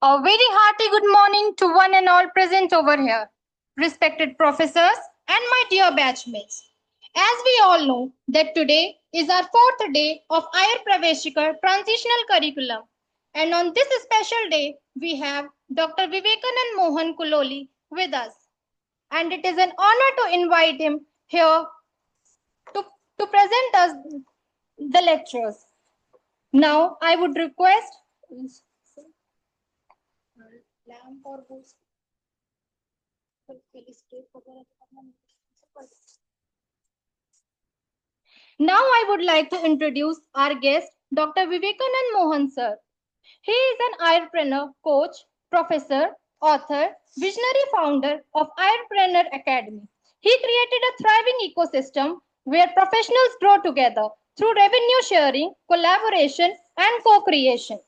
A very hearty good morning to one and all present over here, respected professors and my dear batchmates. As we all know that today is our fourth day of Ayur Praveshika Transitional Curriculum, and on this special day we have Dr. Vivekanand Mohan Kullolli with us, and it is an honor to invite him here to, to present us the lectures. Now I would request lamp or boost. Now I would like to introduce our guest, Dr. Vivekanand Mohan sir. He is an Ayurpreneur coach, professor, author, visionary founder of Ayurpreneur Academy. He created a thriving ecosystem where professionals grow together through revenue sharing, collaboration, and co-creation.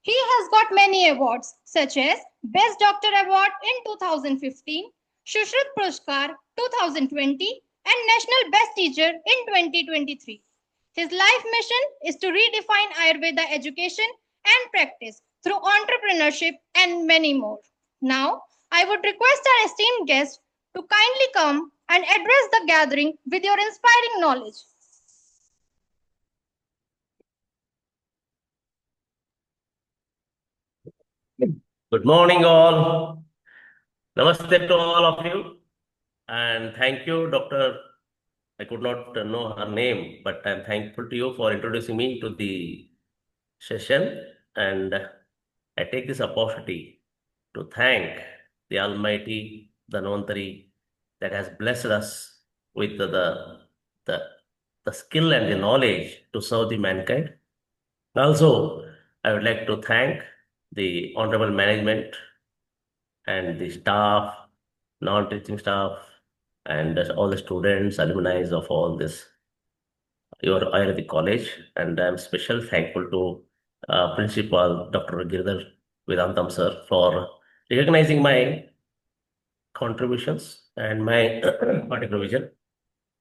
He has got many awards such as Best Doctor Award in 2015, Shushruth Puruskar 2020, and National Best Teacher in 2023. His life mission is to redefine Ayurveda education and practice through entrepreneurship and many more. Now, I would request our esteemed guest to kindly come and address the gathering with your inspiring knowledge. Good morning, all. Namaste to all of you. And thank you, Dr. I could not know her name, but I'm thankful to you for introducing me to the session. And I take this opportunity to thank the Almighty, the Nantari, that has blessed us with the, the skill and the knowledge to serve the mankind. Also, I would like to thank the honorable management and the staff, non-teaching staff, and all the students, alumni of all this, your Ayurvedic college. And I'm special thankful to Principal Dr. Girdhar Vedantam sir for recognizing my contributions and my particular vision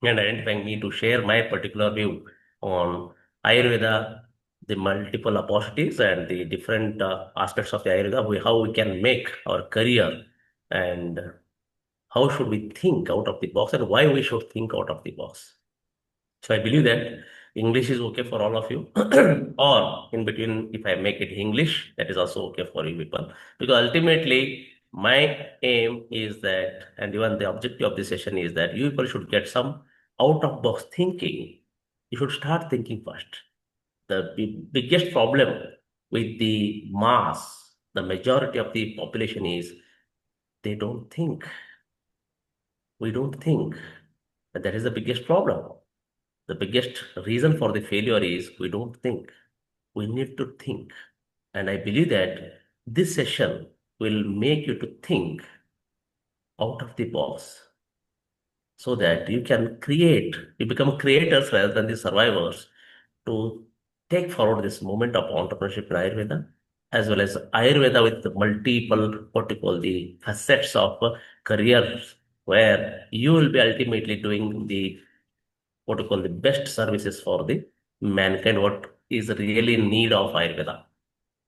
and identifying me to share my particular view on Ayurveda, the multiple opportunities and the different aspects of the Ayurveda, how we can make our career and how should we think out of the box and why we should think out of the box. So I believe that English is okay for all of you, or in between, if I make it English, that is also okay for you people. Because ultimately, my aim is that, and even the objective of this session is that you people should get some out of box thinking. You should start thinking first. The biggest problem with the mass, the majority of the population is they don't think. We don't think. And that is the biggest problem. The biggest reason for the failure is we don't think. We need to think. And I believe that this session will make you to think out of the box so that you become creators rather than the survivors to take forward this movement of entrepreneurship in Ayurveda, as well as Ayurveda with the multiple, what you call the facets of careers, where you will be ultimately doing the what you call the best services for the mankind, what is really in need of Ayurveda.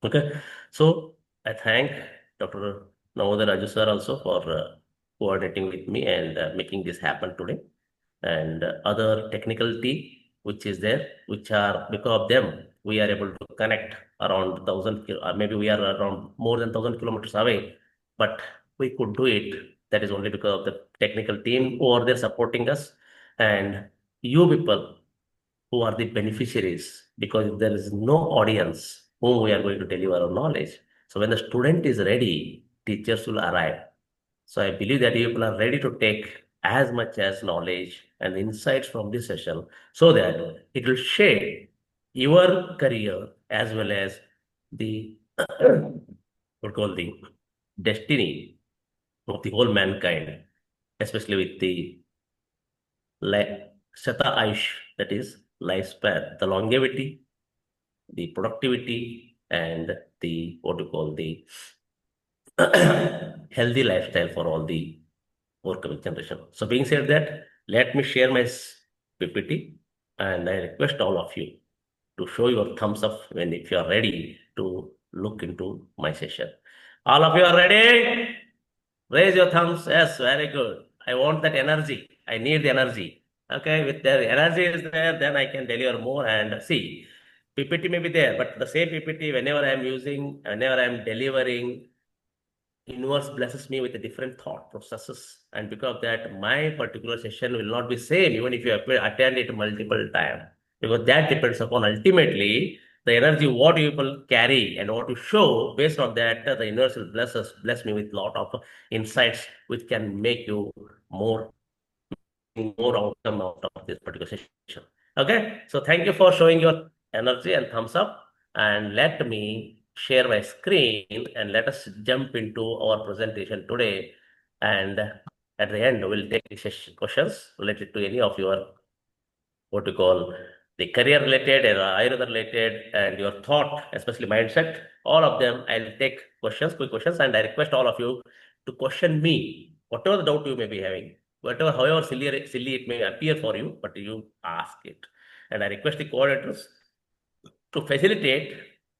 Okay, so I thank Dr. Navodaya Raju sir also for coordinating with me and making this happen today, and other technical team which is there, which are because of them we are able to connect around thousand, maybe we are around more than 1,000 kilometers away, but we could do it. That is only because of the technical team who are there supporting us, and you people who are the beneficiaries, because if there is no audience whom we are going to deliver our knowledge. So when the student is ready, teachers will arrive. So I believe that you people are ready to take as much as knowledge and insights from this session so that it will shape your career as well as the what call the destiny of the whole mankind, especially with the Shata Ayush, that is lifespan, the longevity, the productivity, and the what you call the healthy lifestyle for all the forthcoming generation. So being said that, let me share my PPT, and I request all of you to show your thumbs up when if you are ready to look into my session. All of you are ready? Raise your thumbs. Yes, very good. I want that energy. I need the energy. Okay, with the energy is there, then I can deliver more. And see, PPT may be there, but the same PPT, whenever I am using, whenever I am delivering, universe blesses me with a different thought processes, and because of that my particular session will not be same even if you attend it multiple times, because that depends upon ultimately the energy what you will carry and what you show. Based on that, the universe will bless me with lot of insights which can make you more outcome out of this particular session. Okay, so thank you for showing your energy and thumbs up. And let me share my screen and let us jump into our presentation today. And at the end, we'll take the questions related to any of your what you call the career related and Ayurveda related and your thought, especially mindset. All of them, I'll take questions, quick questions, and I request all of you to question me, whatever the doubt you may be having, whatever, however silly it may appear for you, but you ask it. And I request the coordinators to facilitate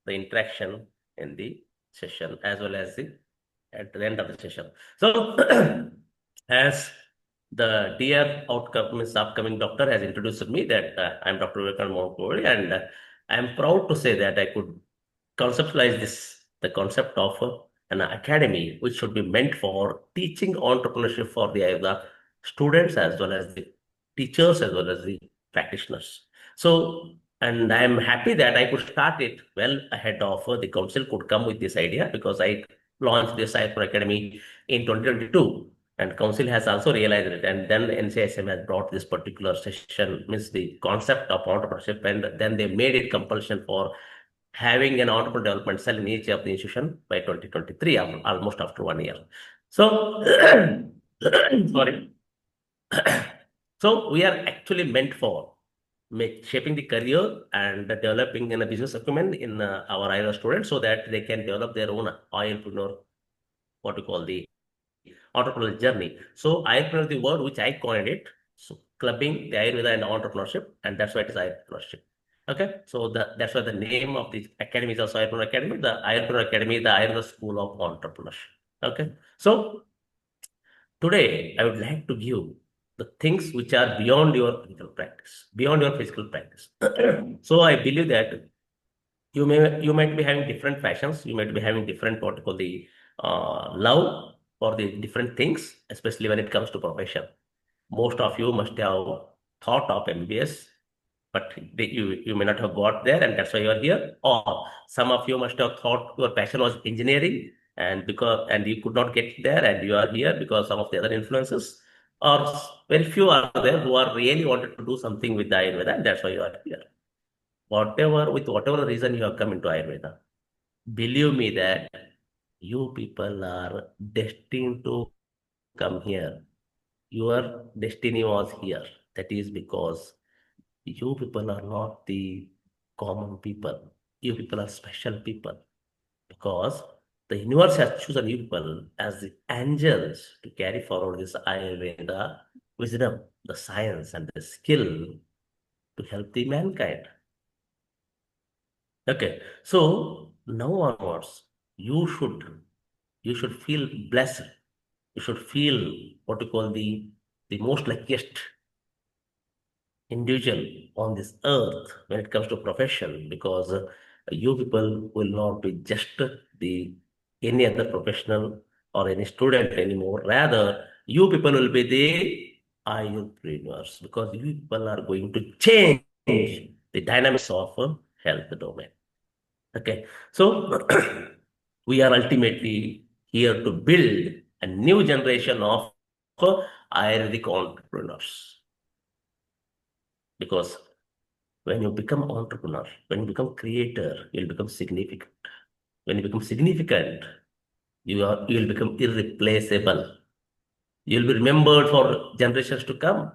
the interaction in the session as well as the at the end of the session. So, as the dear outcome is upcoming doctor has introduced me that I'm Dr. Vivekanand Mohan Kullolli, and I'm proud to say that I could conceptualize the concept of an academy which should be meant for teaching entrepreneurship for the students as well as the teachers as well as the practitioners. So, and I'm happy that I could start it well ahead of the council could come with this idea, because I launched this Cyber Academy in 2022, and council has also realized it, and then NCSM has brought this particular session, means the concept of entrepreneurship, and then they made it compulsion for having an entrepreneur development cell in each of the institution by 2023, almost after 1 year. So, sorry. So we are actually meant for shaping the career and developing in a business acumen in our IRA students, so that they can develop their own entrepreneur, what we call the entrepreneurial journey. So entrepreneur, the word which I coined it, so clubbing the Ayurveda and entrepreneurship, and that's why it is entrepreneurship. Okay, so that's why the name of the academy is also Ayurveda Academy. The Ayurveda Academy, the Ayurveda School of Entrepreneurship. Okay, so today I would like to give the things which are beyond your physical practice, beyond your physical practice. So I believe that you might be having different fashions, you might be having different what you call the love for the different things, especially when it comes to profession. Most of you must have thought of MBS, but you may not have got there, and that's why you are here. Or some of you must have thought your passion was engineering, and you could not get there, and you are here because some of the other influences. Or very few are there who are really wanted to do something with the Ayurveda, and that's why you are here. Whatever reason you have come into Ayurveda, believe me that you people are destined to come here. Your destiny was here. That is because you people are not the common people. You people are special people, because the universe has chosen you people as the angels to carry forward this Ayurveda wisdom, the science, and the skill to help the mankind. Okay, so now onwards, you should you should feel blessed. You should feel what you call the most luckiest individual on this earth when it comes to profession, because you people will not be just the any other professional or any student anymore. Rather, you people will be the entrepreneurs, because you people are going to change the dynamics of health domain. Okay, so we are ultimately here to build a new generation of Ayurvedic entrepreneurs. Because when you become entrepreneur, when you become creator, you'll become significant. When you become significant, you'll become irreplaceable. You'll be remembered for generations to come.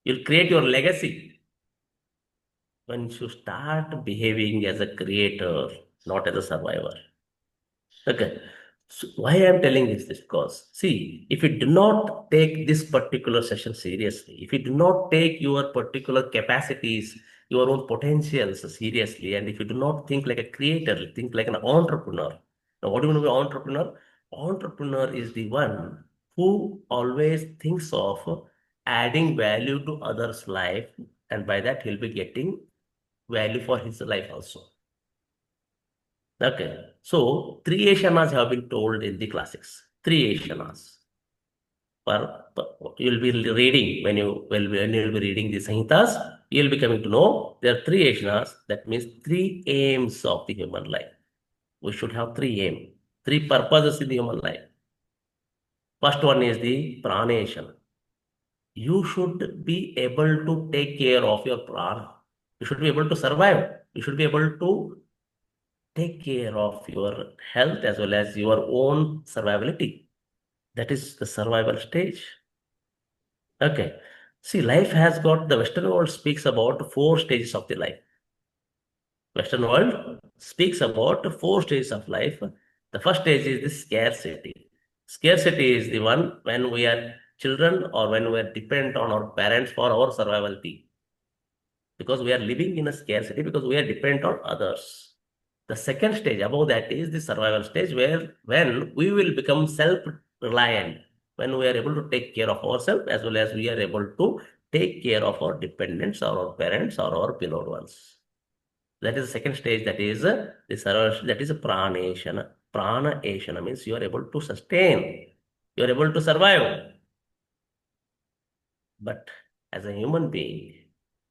You'll create your legacy. When you start behaving as a creator, not as a survivor. Okay. So why I'm telling this because see, if you do not take this particular session seriously, if you do not take your particular capacities your own potentials seriously, and if you do not think like a creator, think like an entrepreneur. Now, what do you mean by entrepreneur? Entrepreneur is the one who always thinks of adding value to others' life, and by that he'll be getting value for his life also. Okay, so three ashanas have been told in the classics. Three ashanas. You'll be reading when you'll be reading the Sanhitas, you'll be coming to know there are three ashanas. That means three aims of the human life. We should have three aims, three purposes in the human life. First one is the praneshana. You should be able to take care of your prana. You should be able to survive. You should be able to take care of your health as well as your own survivability. That is the survival stage. Okay. See, life has got the Western world speaks about four stages of the life. Western world speaks about four stages of life. The first stage is the scarcity. Scarcity is the one when we are children or when we are dependent on our parents for our survivability. Because we are living in a scarcity because we are dependent on others. The second stage above that is the survival stage where when we will become self-reliant, when we are able to take care of ourselves as well as we are able to take care of our dependents or our parents or our beloved ones. That is the second stage, that is the survival, that is praneshana. Praneshana means you are able to sustain, you are able to survive. But as a human being,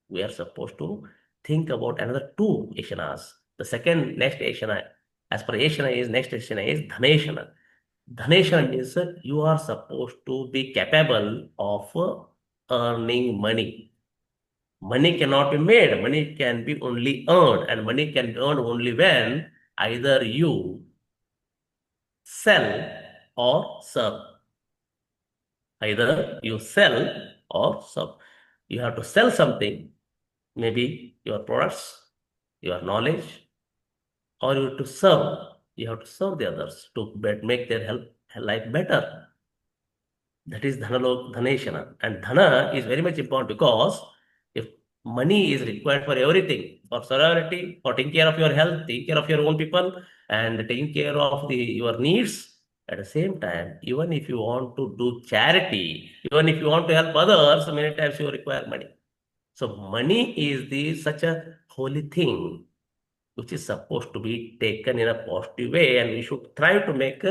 we are supposed to think about another two ashanas. The second next ashana, as per ashana is next ashana is dhaneshana. Dhaneshana means you are supposed to be capable of earning money. Money cannot be made. Money can be only earned, and money can be earned only when either you sell or serve. Either you sell or serve. You have to sell something, maybe your products, your knowledge, or you have to serve. You have to serve the others to make their life better. That is dhaneshana. And dhana is very much important because if money is required for everything, for survivability, for taking care of your health, taking care of your own people, and taking care of your needs, at the same time, even if you want to do charity, even if you want to help others, many times you require money. So money is the such a holy thing which is supposed to be taken in a positive way, and we should try to make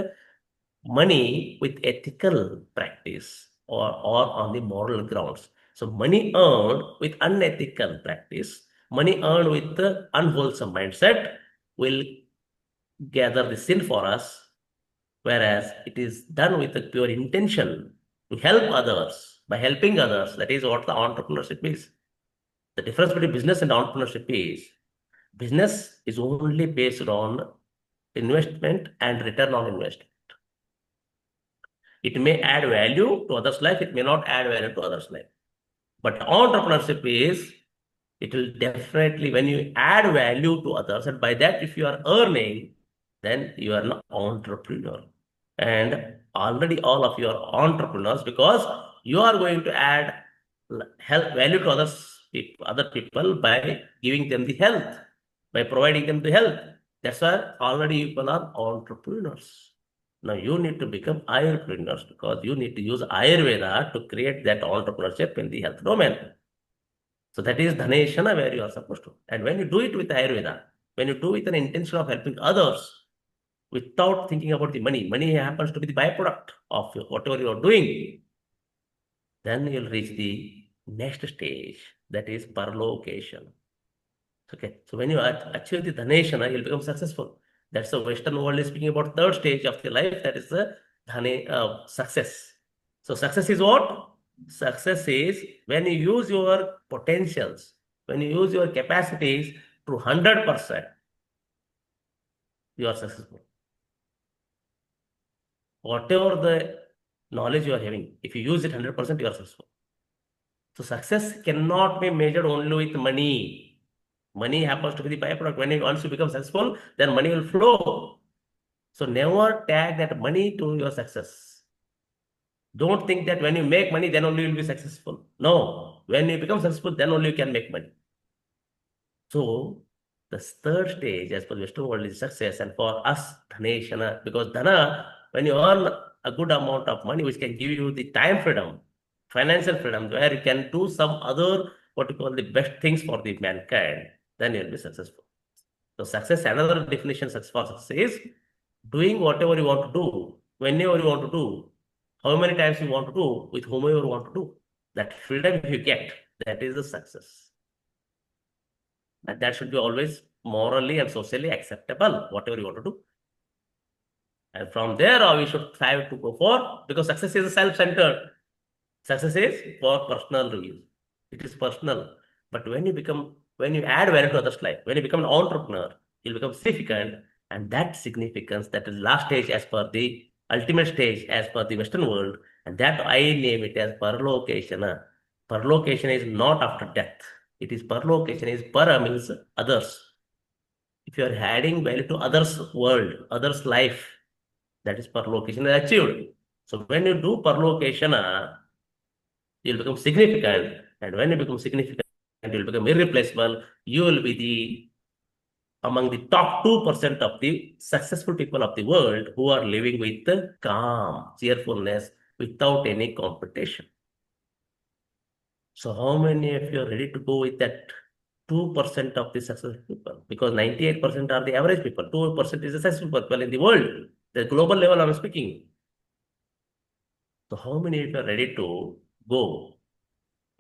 money with ethical practice or on the moral grounds. So money earned with unethical practice, money earned with the unwholesome mindset will gather the sin for us, whereas it is done with a pure intention to help others. By helping others, that is what the entrepreneurship is. The difference between business and entrepreneurship is business is only based on investment and return on investment. It may add value to others' life, it may not add value to others' life. But entrepreneurship is, it will definitely, when you add value to others, and by that, if you are earning, then you are an entrepreneur. And already all of you are entrepreneurs because you are going to add health value to other people by giving them the health, by providing them the health. That's why already people are entrepreneurs. Now you need to become Ayurpreneurs because you need to use Ayurveda to create that entrepreneurship in the health domain. So that is Dhaneshana where you are supposed to. And when you do it with Ayurveda, when you do it with an intention of helping others without thinking about the money, money happens to be the byproduct of whatever you are doing, then you'll reach the next stage, that is parlocation. Okay, so when you achieve the Dhaneshana, you'll become successful. That's the Western world is speaking about third stage of the life, that is the success. So success is what? Success is when you use your potentials, when you use your capacities to 100%, you are successful. Whatever the knowledge you are having, if you use it 100%, you are successful. So success cannot be measured only with money. Money happens to be the byproduct. Once you become successful, then money will flow. So never tag that money to your success. Don't think that when you make money, then only you will be successful. No, when you become successful, then only you can make money. So the third stage, as per Western world, is success, and for us, dhaneshana, because dhana, when you earn a good amount of money, which can give you the time freedom, financial freedom, where you can do some other what you call the best things for the mankind, then you'll be successful. So success, another definition for success is doing whatever you want to do, whenever you want to do, how many times you want to do, with whomever you want to do. That freedom you get, that is the success. And that should be always morally and socially acceptable, whatever you want to do. And from there, we should try to go for, because success is self-centered. Success is for personal use. It is personal. But when you add value to others' life, when you become an entrepreneur, you'll become significant. And that significance, that is last stage as per the ultimate stage as per the Western world. And that I name it as parlocation. Parlocation is not after death. It is parlocation is para means others. If you are adding value to others' world, others' life, that is parlocation is achieved. So when you do parlocation, you'll become significant. And when you become significant, you'll become irreplaceable. You will be the among the top 2% of the successful people of the world who are living with calm, cheerfulness, without any competition. So how many of you are ready to go with that 2% of the successful people? Because 98% are the average people. 2% is the successful people in the world. The global level I'm speaking. So how many of you are ready to go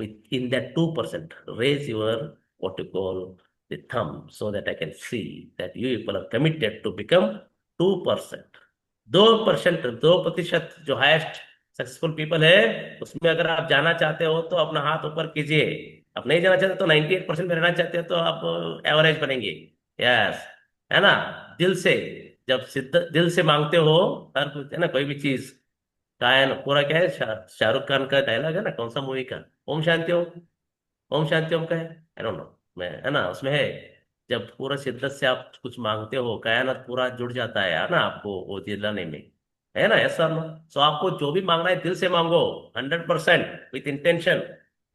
within that 2%? Raise your what you call the thumb so that I can see that you people are committed to become 2%. 2%, 2% जो highest successful people है, उसमें अगर आप जाना चाहते हो तो अपना हाथ ऊपर कीजिए. आप नहीं जाना चाहते तो 98% में रहना चाहते हो तो आप एवरेज बनेंगे. यस, है ना. दिल से, जब सिद्ध दिल से मांगते हो हर कुछ, है ना, कोई भी चीज. गायन पूरा क्या है, शाहरुख खान का डायलॉग है ना, कौन सा मूवी का, ओम शांति ओम. ओम शांति ओम का है, आई डोंट नो, मैं, है ना, उसमें है. जब पूरा शिद्दत से आप कुछ मांगते हो, कायनात पूरा जुड़ जाता है ना आपको वो दिलाने में, है ना. Yes sir no. सो आपको जो भी मांगना है दिल से मांगो, 100% with intention.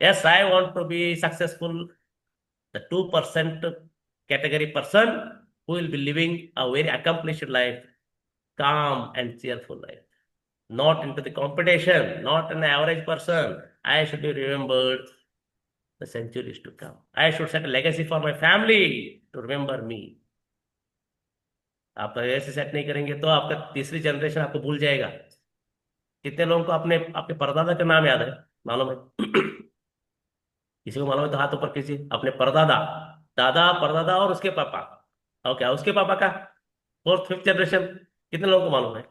Yes, I want to be successful, the 2% category person who will be living a very accomplished life, calm and cheerful life, not into the competition, not an average person. I should be remembered the centuries to come. I should set a legacy for my family to remember me. आप ऐसे set नहीं करेंगे तो आपका तीसरी generation आपको भूल जाएगा. कितने लोगों को अपने आपके परदादा का नाम याद है, मालूम है? किसी को मालूम है तो हाथ ऊपर कीजिए. अपने परदादा, दादा, परदादा और उसके पापा, और क्या उसके पापा का फोर्थ फिफ्थ जनरेशन, कितने लोगों को मालूम है?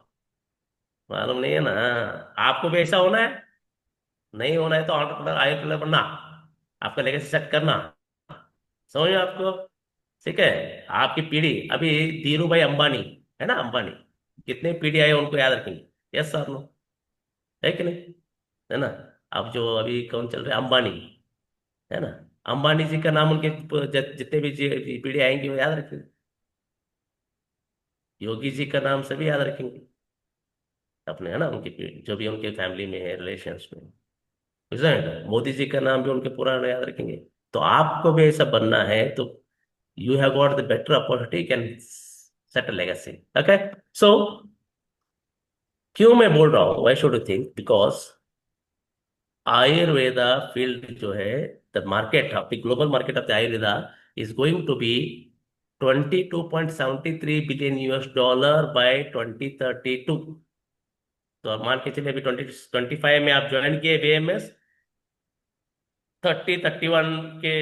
मालूम नहीं है ना. आपको भी ऐसा होना है. नहीं होना है तो एंटरप्रेन्योर आईएनआर बनना, आपका लेगेसी सेट करना. समझ में आपको? ठीक है. आपकी पीढ़ी अभी, धीरू भाई अंबानी, है ना, अंबानी, कितने पीढ़ी आए उनको याद रखेंगे. यस सर नो, है कि नहीं? है ना. अब जो अभी कौन चल रहे हैं, अंबानी, है ना. अंबानी जी का नाम उनके जितने भी पीढ़ी आएंगी वो याद रखेंगे. योगी जी का नाम सभी याद रखेंगे अपने, है ना, उनकी पीढ़ी जो भी उनके फैमिली में है, रिलेशंस में. समझे? मोदी जी का नाम भी उनके पूरा याद रखेंगे. तो आपको भी ऐसा बनना है तो you have got the better opportunity, you can set a legacy. Okay, so क्यों मैं बोल रहा हूँ, why should you think? Because Ayurveda field जो है, the market of the global market of the Ayurveda is going to be 22.73 billion US dollar by 2032. तो अब मान के चलिए अभी 2025 में आप ज्वाइन किए बीएमएस, 31 के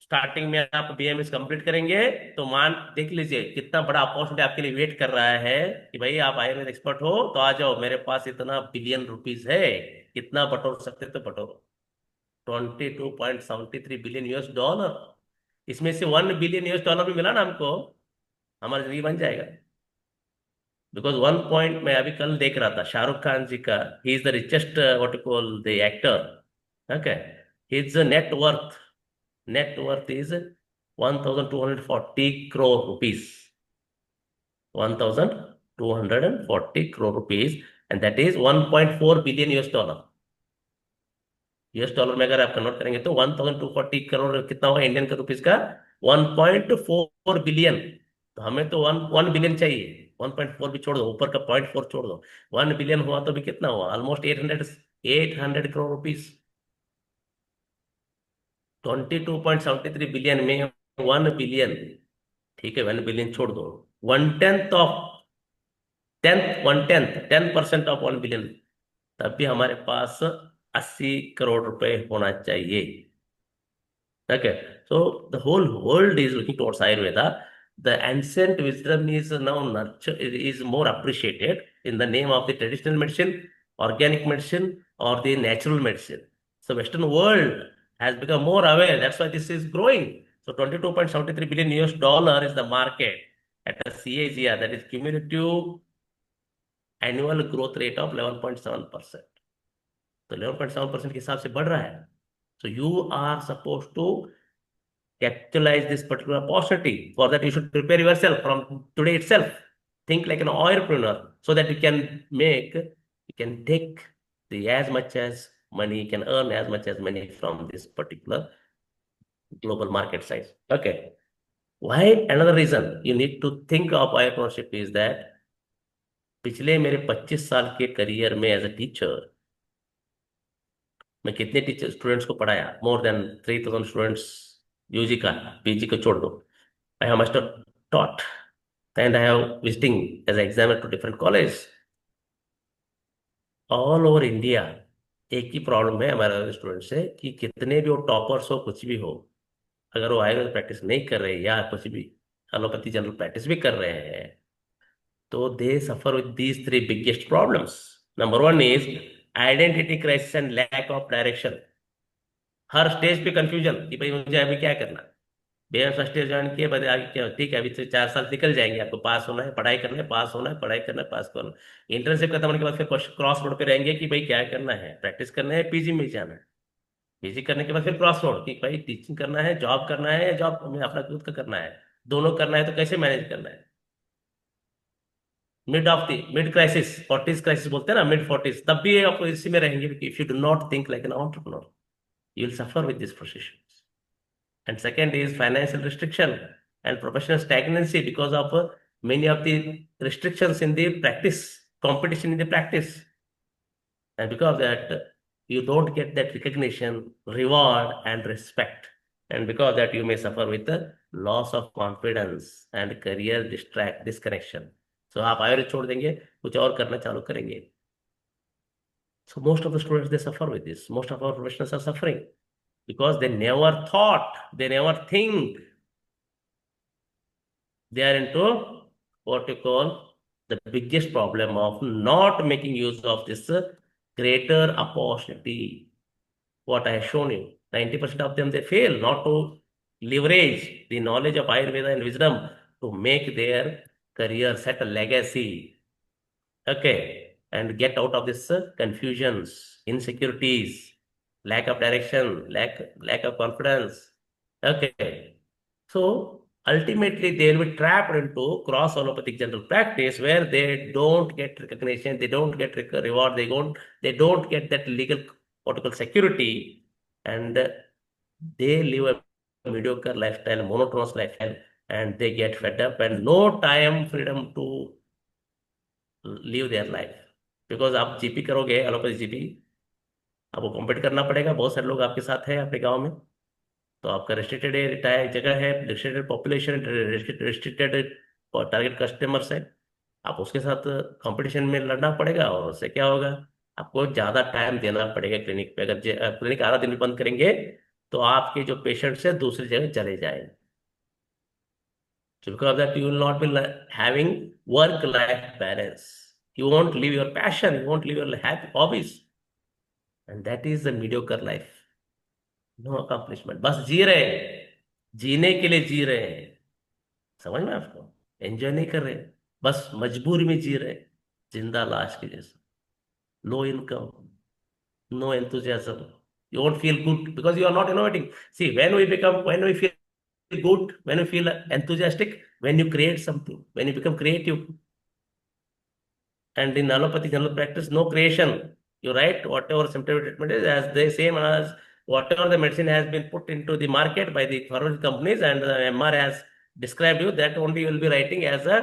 स्टार्टिंग में आप बीएमएस कंप्लीट करेंगे, तो मान देख लीजिए कितना बड़ा अपॉर्चुनिटी आपके लिए वेट कर रहा है कि भाई आप आयुर्वेद एक्सपर्ट हो तो आ जाओ, मेरे पास इतना बिलियन रुपीस है, कितना बटोर सकते तो बटोरो. 22.73 बिलियन US डॉलर. इसमें से 1 बिलियन US डॉलर भी मिला ना हमको, हमारा जिंदगी बन जाएगा. बिकॉज 1 पॉइंट मैं अभी कल देख रहा था शाहरुख खान जी का, he is the richest what you call the actor. Okay, his net worth is 1,240 crore rupees. 1,240 crore rupees, and that is 1.4 billion US dollar. US dollar में अगर आप कन्वर्ट करेंगे तो 1,240 करोड़ कितना होगा इंडियन का रुपीज का? 1.4 बिलियन। तो हमें तो वन वन बिलियन चाहिए। 1.4 भी छोड़ दो, ऊपर का 0.4 छोड़ दो। 1 बिलियन हुआ तो भी कितना हुआ? Almost 800 crore rupees. 22.73 बिलियन में 1 बिलियन, ठीक है, 1 बिलियन छोड़ दो। 10% ऑफ 1 बिलियन, तब भी हमारे पास 80 करोड़ रुपए होना चाहिए। Okay, so the whole world is looking towards Ayurveda. The ancient wisdom is now nurtured, is more appreciated in the name of the traditional medicine, organic medicine, or the natural medicine. So Western world has become more aware. That's why this is growing. So 22.73 billion US dollar is the market at a CAGR, that is cumulative annual growth rate of 11.7%. तो 11.7% के हिसाब से बढ़ रहा है. So you are supposed to capitalize this particular opportunity. For that, you should prepare yourself from today itself. Think like an entrepreneur so that you can take the as much as money, you can earn as much as money from this particular global market size. Okay. Why? Another reason you need to think of entrepreneurship is that पिछले मेरे 25 साल के career में as a teacher, मैं कितने teacher students को पढ़ाया? More than 3,000 students, UG का, पीजी को छोड़ दो. I must have taught, and I have visiting as an examiner to different colleges all over India. एक ही प्रॉब्लम है हमारे स्टूडेंट से कि कितने भी वो टॉपर्स हो, कुछ भी हो, अगर वो आयुर्वेद प्रैक्टिस नहीं कर रहे या कुछ भी एलोपैथी जनरल प्रैक्टिस भी कर रहे हैं, तो they suffer with these three biggest problems. Number one is identity crisis and lack of direction. हर स्टेज पे कंफ्यूजन कि भाई मुझे अभी क्या करना. बेयर फर्स्ट ईयर ज्वाइन किए, बताया आगे क्या, ठीक है, अभी से 4 साल निकल जाएंगे, आपको पास होना है, पढ़ाई करना है, पास होना है, पढ़ाई करना है, पास करना है. इंटर्नशिप खत्म होने के बाद फिर क्रॉस रोड पे रहेंगे कि भाई क्या करना है, प्रैक्टिस करना है, पीजी में जाना है. पीजी करने के बाद फिर क्रॉस रोड कि भाई टीचिंग करना है, जॉब करना है, या जॉब में अपना खुद का करना है, दोनों करना है, तो कैसे मैनेज करना है. मिड क्राइसिस, 40s क्राइसिस बोलते हैं ना, मिड 40s, तब भी आप इसी में रहेंगे. If you do not think like an entrepreneur, you will suffer with this procession. And second is financial restriction and professional stagnancy because of many of the restrictions in the practice, competition in the practice. And because of that, you don't get that recognition, reward, and respect. And because of that, you may suffer with the loss of confidence and career disconnection. So आप आयुर्वेद छोड़ देंगे, कुछ और करना चालू करेंगे. So most of the students, they suffer with this. Most of our professionals are suffering because they never thought, they never think. They are into what you call the biggest problem of not making use of this greater opportunity. What I have shown you, 90% of them, they fail not to leverage the knowledge of Ayurveda and wisdom to make their career, set a legacy. Okay, and get out of this confusions, insecurities, lack of direction, lack of confidence. Okay, so ultimately they will be trapped into cross allopathic general practice where they don't get recognition, they don't get reward, they don't get that legal protocol security, and they live a mediocre lifestyle, monotonous lifestyle, and they get fed up and no time freedom to live their life. Because आप GP करोगे, allopathy GP, आपको compete करना पड़ेगा, बहुत सारे लोग आपके साथ हैं अपने गांव में, तो आपका रेस्ट्रिक्टेड जगह है, restricted population, restricted target customers है, आप उसके साथ कंपटीशन में लड़ना पड़ेगा. और उससे क्या होगा, आपको ज़्यादा टाइम देना पड़ेगा क्लिनिक पे. अगर क्लिनिक आधा दिन भी बंद करेंगे तो आपके जो पेशेंट्स है दूसरी जगह चले जाएंगे. So because of that, you will not be having work-life balance. You won't live your passion, you won't live your happy hobbies. And that is the mediocre life. No accomplishment. बस जी रहे हैं, जीने के लिए जी रहे हैं. समझ में आपको? एंजॉय नहीं कर रहे, बस मजबूरी में जी रहे, जिंदा लाश के जैसा. Low income, no enthusiasm. You won't feel good because you are not innovating. See, when we feel good, when we feel enthusiastic, when you create something, when you become creative. And in allopathy general practice, no creation. You write whatever symptom treatment is as the same as whatever the medicine has been put into the market by the pharmaceutical companies and the MR has described you, that only you will be writing as a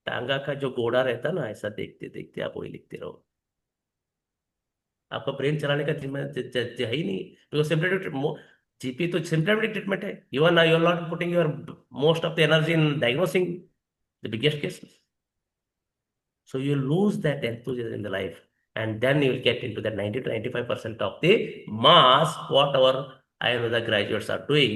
टांगा का जो घोड़ा रहता है ना, ऐसा देखते देखते आप वही लिखते रहो। आपका ब्रेन चलाने का जिम्मे है ही नहीं, बिकॉज सिम्टमेटिक जीपी तो सिम्टमेटिक ट्रीटमेंट है। You are not putting your most of the energy in diagnosing the biggest cases. So you lose that enthusiasm in the life, and then you will get into that 90 to 95% of the mass, what our Ayurveda graduates are doing,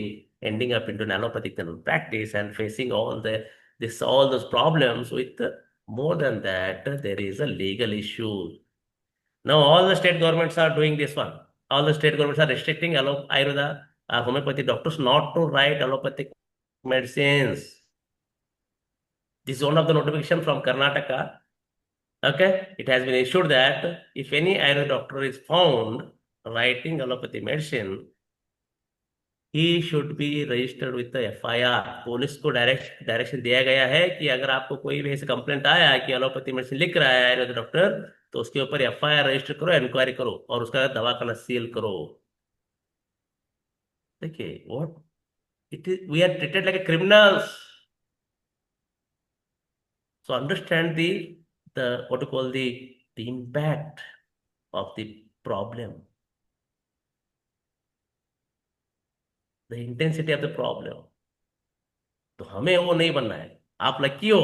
ending up into an allopathic dental practice and facing all those problems with more than that, there is a legal issue. Now all the state governments are doing this one. All the state governments are restricting Ayurveda or homeopathy doctors not to write allopathic medicines. This is one of the notification from Karnataka. Okay, it has been issued that if any Ayurveda doctor is found writing allopathy medicine, he should be registered with the FIR. Police को direction दिया गया है कि अगर आपको कोई भी ऐसे कंप्लेंट आया कि एलोपैथी मेडिसिन लिख रहा है आयुर्वेद डॉक्टर, तो उसके ऊपर FIR रजिस्टर करो, इंक्वायरी करो और उसका दवा खाना सील करो। देखिए what it is, we are treated like a criminals. So understand the what you call the impact of the problem, the intensity of the problem. तो हमें वो नहीं बनना है। आप लकी हो,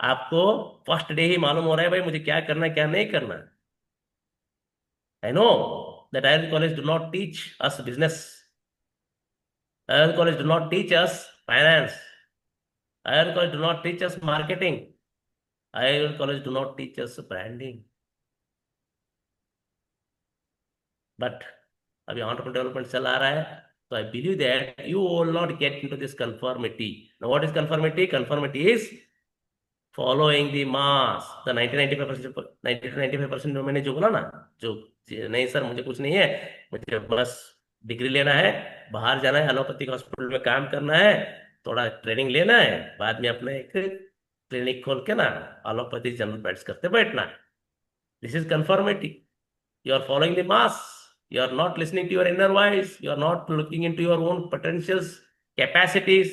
आपको फर्स्ट डे ही मालूम हो रहा है भाई मुझे क्या करना है क्या नहीं करना है। I know that Ayurveda college do not teach us business, Ayurveda college do not teach us finance, Ayurveda college do not teach us marketing, Ayurveda college do not teach us branding. But अभी entrepreneurial डेवलपमेंट चल आ रहा है, so I believe that you will not get into this conformity. Now what is conformity? Conformity is following the mass, the 90-95%, 90 to 95% जो मैंने जो बोला ना, जो नहीं सर मुझे कुछ नहीं है, मुझे बस डिग्री लेना है, बाहर जाना है, एलोपैथिक हॉस्पिटल में काम करना है, थोड़ा ट्रेनिंग लेना है, बाद में अपने एक क्लिनिक खोल के ना एलोपैथिक जनरल प्रैक्टिस करते बैठना है। This is conformity. You are following the mass. You are not listening to your inner voice. You are not looking into your own potentials, capacities.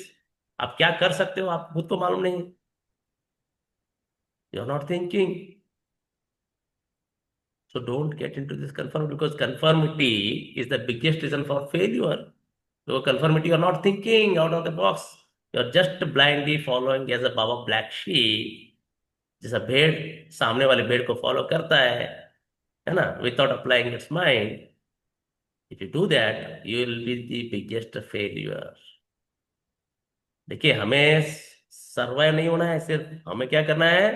आप क्या कर सकते हो आप खुद को मालूम नहीं। You are not thinking. So don't get into this conformity, because conformity is the biggest reason for failure. So conformity, you are not thinking out of the box. You are just blindly following as a Baba black sheep. जैसा भेड़ सामने वाले भेड़ को follow करता है ना, without applying its mind. If you do that, you will be the biggest failure. देखिए हमें सर्वाइव नहीं होना है, सिर्फ हमें क्या करना है,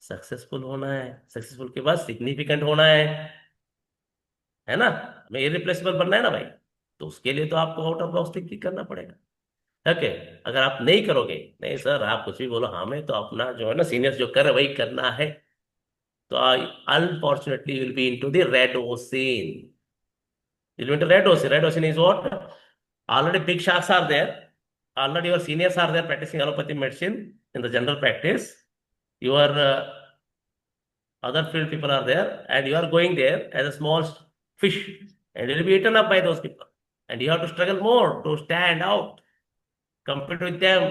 सक्सेसफुल होना है। सक्सेसफुल के बाद सिग्निफिकेंट होना है ना, हमें इरिप्लेसेबल बनना है ना भाई। तो उसके लिए तो आपको आउट ऑफ बॉक्स थिंकिंग करना पड़ेगा। ओके, अगर आप नहीं करोगे, नहीं सर आप कुछ भी बोलो, हमें तो अपना जो है ना सीनियर्स जो कर रहे वही करना है, तो unfortunately will be into the red ocean. You'll enter red ocean. Red ocean is what? Already big sharks are there. Already your seniors are there practicing allopathy medicine in the general practice. Your other field people are there, and you are going there as a small fish, and you will be eaten up by those people. And you have to struggle more to stand out, compete with them.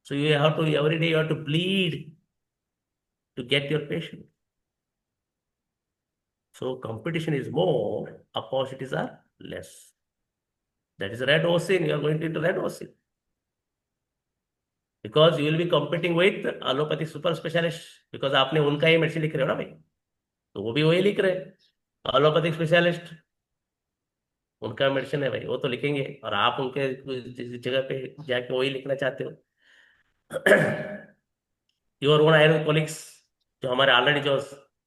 So you have to every day you have to bleed to get your patient. So competition is more, opportunities are less. That is red ocean. You are going into red ocean. Because you will be competing with allopathic super specialist. Because आपने उनका ही medicine लिख रहे हो ना भाई, तो वो भी वही लिख रहे हैं allopathic specialist, उनका मेडिसिन है भाई, वो तो लिखेंगे और आप उनके जगह पे जाके वही लिखना चाहते हो। योर ओन आयुर्वेद कोलिग्स जो हमारे ऑलरेडी जो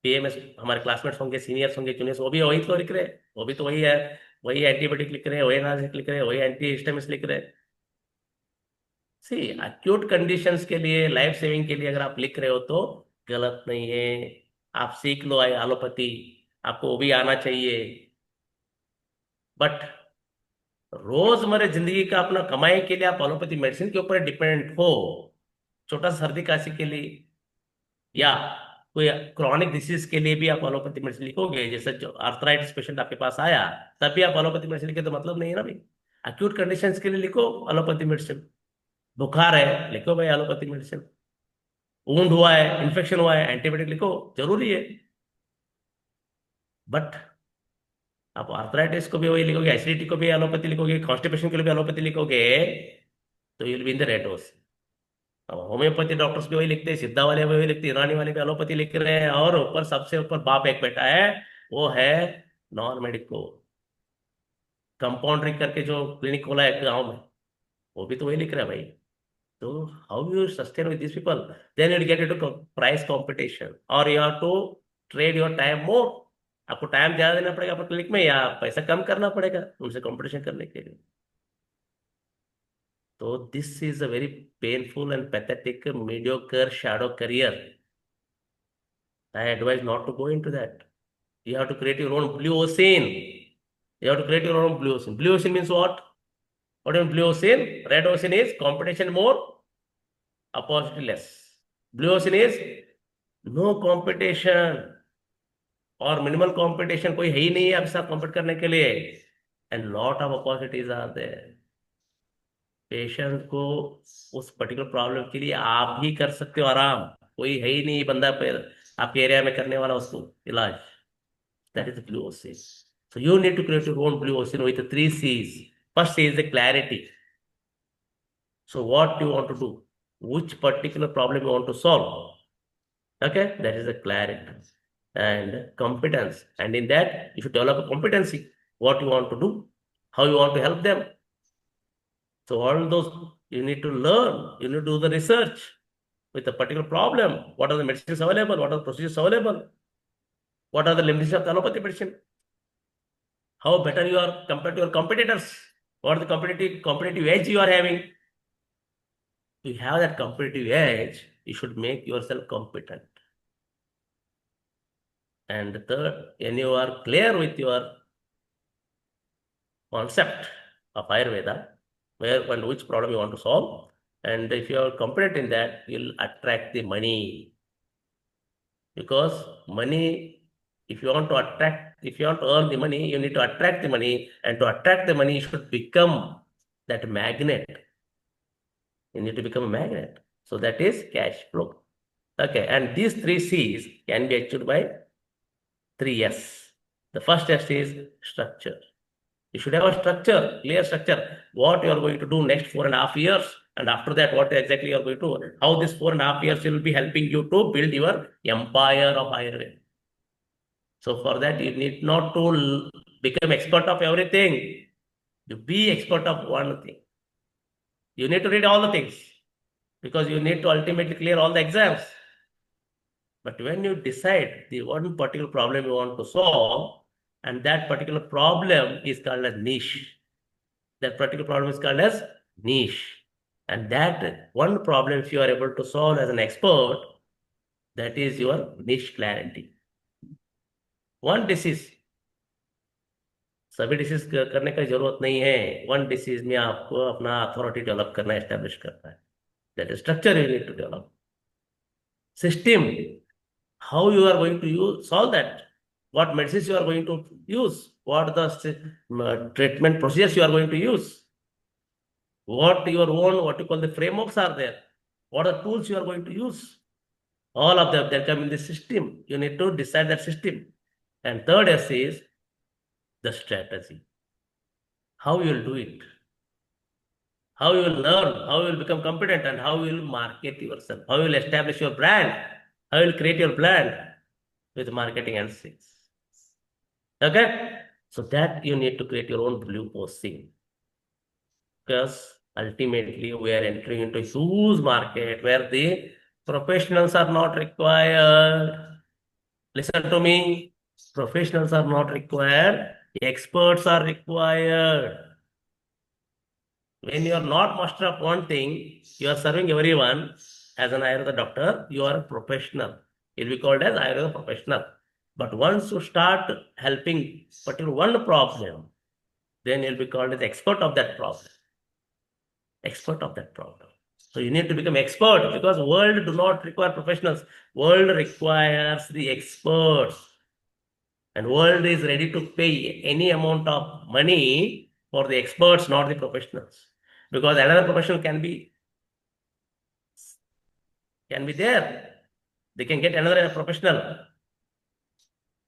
PMS हमारे क्लासमेट्स होंगे, सीनियर्स होंगे, जूनियर्स, वो भी वही तो लिख रहे हैं, वो भी तो वही है, वही एंटीबायोटिक लिख रहे हैं, वही एनालिसिस लिख रहे हैं, वही एंटी हिस्टामिन्स लिख रहे हैं। सी एक्यूट कंडीशंस के लिए, लाइफ सेविंग के लिए अगर आप लिख रहे हो तो गलत नहीं है। आप सीख लो एलोपैथी, आपको वो भी आना चाहिए। बट रोजमर्रा जिंदगी का अपना कमाई के लिए आप एलोपैथी मेडिसिन के ऊपर डिपेंडेंट हो, छोटा सा सर्दी खांसी के लिए या कोई क्रॉनिक डिसीज के लिए भी आप एलोपैथी मेडिसिन लिखोगे, जैसे जो आर्थराइटिस पेशेंट आपके पास आया तभी आप एलोपैथी मेडिसिन लिखे तो मतलब नहीं है ना भाई। अक्यूट कंडीशंस के लिए लिखो एलोपैथी मेडिसिन। बुखार है, लिखो भाई एलोपैथी मेडिसिन। वुंड हुआ है, इन्फेक्शन हुआ है, एंटीबायोटिक लिखो, जरूरी है। बट आप आर्थराइटिस को भी वही लिखोगे, एसिडिटी को भी एलोपैथी लिखोगे, कॉन्स्टिपेशन के लिए भी एलोपैथी लिखोगे, तो you will be in the red ओस। अब होम्योपैथी डॉक्टर्स भी वही लिखते हैं, सिद्धा वाले भी वही लिखते हैं, यूनानी वाले भी एलोपैथी लिख रहे हैं, और ऊपर सबसे ऊपर बाप एक बैठा है, वो है नॉन मेडिको। कंपाउंड्री करके जो क्लिनिक खोला है गांव में, वो भी तो वही लिख रहा है भाई। तो how you sustain with this people? Then you get into price competition, और you have to trade your time more. आपको टाइम ज्यादा देना पड़ेगा अपने क्लिनिक में, या पैसा कम करना पड़ेगा उनसे कंपटीशन करने के लिए। तो this is a very painful and pathetic mediocre shadow career. I advise not to go into that. You have to create your own blue ocean. You have to create your own blue ocean. Blue ocean means what? What is blue ocean? Red ocean is competition more, opportunity less. Blue ocean is no competition और minimal competition, कोई है ही नहीं है आपके साथ compete करने के लिए, and lot of opportunities are there. Patient को उस पर्टिकुलर प्रॉब्लम के लिए आप ही कर सकते हो आराम, कोई है ही नहीं बंदा पे आपके एरिया में करने वाला उसको इलाज। That is the blue ocean. So you need to create your own blue ocean with the three C's. First C is the clarity. So what do you want to do? Which particular problem you want to solve? Okay, that is the clarity and competence. And in that, you should develop a competency. What you want to do, how you want to help them. So all those you need to learn. You need to do the research with a particular problem. What are the medicines available? What are the procedures available? What are the limitations of the allopathy medicine? How better you are compared to your competitors? What are the competitive edge you are having? To have that competitive edge, you should make yourself competent. And the third, when you are clear with your concept of Ayurveda, where and which problem you want to solve, and if you are competent in that, you'll attract the money. Because money, if you want to attract, if you want to earn the money, you need to attract the money, and to attract the money, you should become that magnet. You need to become a magnet. So that is cash flow. Okay, and these three C's can be achieved by three S. The first S is structure. You should have a structure, clear structure, what you are going to do next 4.5 years, and after that, what exactly you are going to do, how this 4.5 years will be helping you to build your empire of Ayurveda. So for that, you need not to become expert of everything. To be expert of one thing. You need to read all the things, because you need to ultimately clear all the exams. But when you decide the one particular problem you want to solve, and that particular problem is called as niche. That particular problem is called as niche. And that one problem, if you are able to solve as an expert, that is your niche clarity. One disease, सभी disease करने का जरूरत नहीं है। One disease में आपको अपना authority develop करना, एस्टेब्लिश करना है। That is structure you need to develop. System, how you are going to use solve that, what medicines you are going to use, what the treatment procedures you are going to use, what your own, what you call the frameworks are there, what are the tools you are going to use, all of them that come in the system. You need to decide that system. And third S is the strategy, how you will do it, how you will learn, how you will become competent, and how you will market yourself, how you will establish your brand, how you will create your brand with marketing and sales. Okay, so that you need to create your own blue ocean, because ultimately we are entering into a huge market where the professionals are not required. Listen to me, professionals are not required, experts are required. When you are not master of one thing, you are serving everyone. As an Ayurveda doctor, you are a professional. You'll be called as Ayurveda professional. But once you start helping particular one problem, then you'll be called as expert of that problem. Expert of that problem. So you need to become expert because world do not require professionals. World requires the experts. And world is ready to pay any amount of money for the experts, not the professionals. Because another professional can be there. They can get another professional.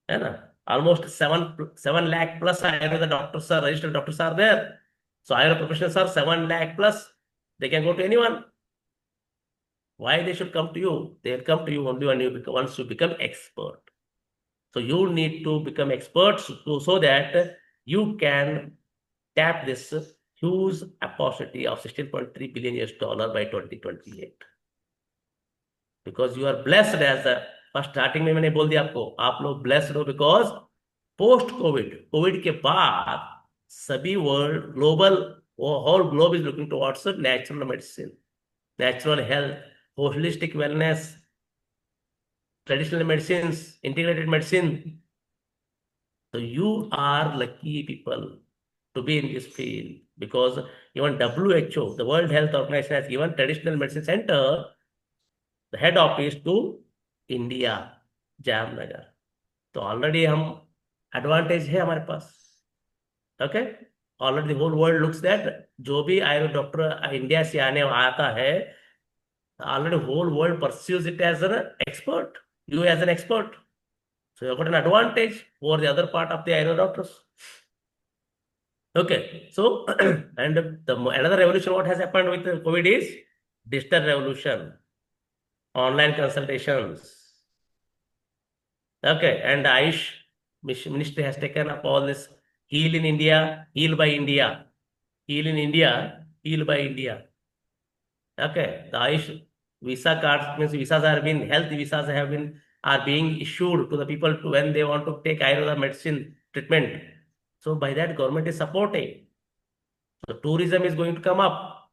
है ना? Almost 7 lakh plus Ayurveda doctors are registered doctors are there. So Ayurveda professionals are 7 lakh plus. They can go to anyone. Why they should come to you? They'll come to you only once you become expert. So you need to become experts so that you can tap this huge opportunity of 16.3 billion US dollar by 2028. Because you are blessed as a first starting में मैंने बोल दिया आपको आप लोग blessed हो because post Covid के बाद सभी वर्ल्ड ग्लोबल वो whole globe is looking towards natural medicine natural health holistic wellness traditional medicines integrated medicine. So you are lucky people to be in this field because even WHO, the World Health Organization, has given traditional medicine center the head office to India, Jamnagar. तो already हम advantage है हमारे पास. Okay already whole world looks that जो भी Ayurveda doctor India से आने आता है already whole world perceives it as an expert, you as an expert. So you've got an advantage over the other part of the Ayurveda doctors. Okay, so and another revolution what has happened with COVID is digital revolution, online consultations. Okay, and Ayush Ministry has taken up all this heal in India, heal by India, heal in India, heal by India. Okay, the Ayush visa cards means visas are been health visas are being issued to the people to when they want to take Ayurveda medicine treatment. So by that government is supporting. So tourism is going to come up,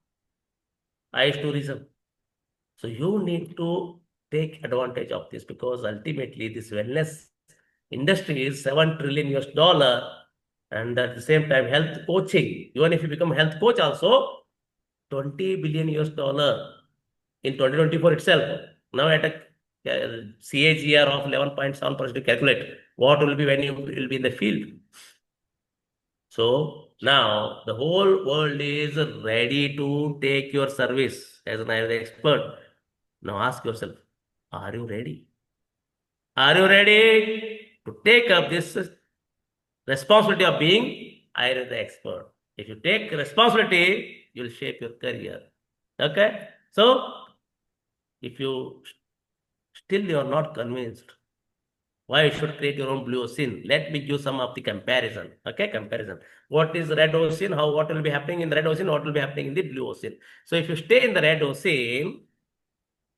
Ayush tourism. So you need to take advantage of this because ultimately this wellness industry is 7 trillion US dollar, and at the same time health coaching. Even if you become health coach also, 20 billion US dollar in 2024 itself. Now at a CAGR of 11.7% to calculate what will be when you will be in the field. So now the whole world is ready to take your service as an Ayurveda expert. Now ask yourself, are you ready? Are you ready to take up this responsibility of being Ayurveda expert? If you take responsibility, you will shape your career. Okay? So if you still you are not convinced, why you should create your own blue ocean? Let me give some of the comparison. Okay, comparison. What is red ocean? What will be happening in the red ocean? What will be happening in the blue ocean? So if you stay in the red ocean,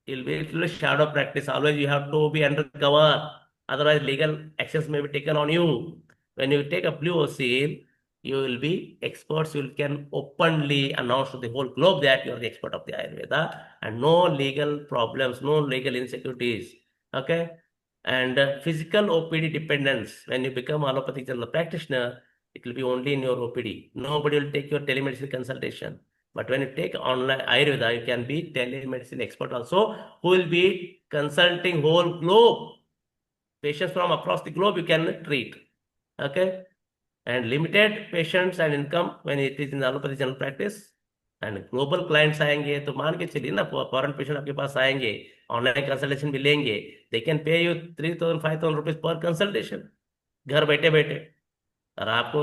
it will be shadow practice. Always you have to be undercover. Otherwise, legal actions may be taken on you. When you take a blue ocean, you will be experts. You can openly announce to the whole globe that you are the expert of the Ayurveda, and no legal problems, no legal insecurities. Okay. And physical OPD dependence. When you become allopathic general practitioner, it will be only in your OPD. Nobody will take your telemedicine consultation. But when you take online Ayurveda, you can be telemedicine expert also, who will be consulting whole globe. Patients from across the globe you can treat. Okay. And limited patients and income when it is in allopathy general practice. And global clients आएंगे तो मान के चलिए ना foreign patient आपके पास आएंगे online consultation भी लेंगे they can pay you 3,000-5,000 rupees per consultation घर बैठे बैठे और आपको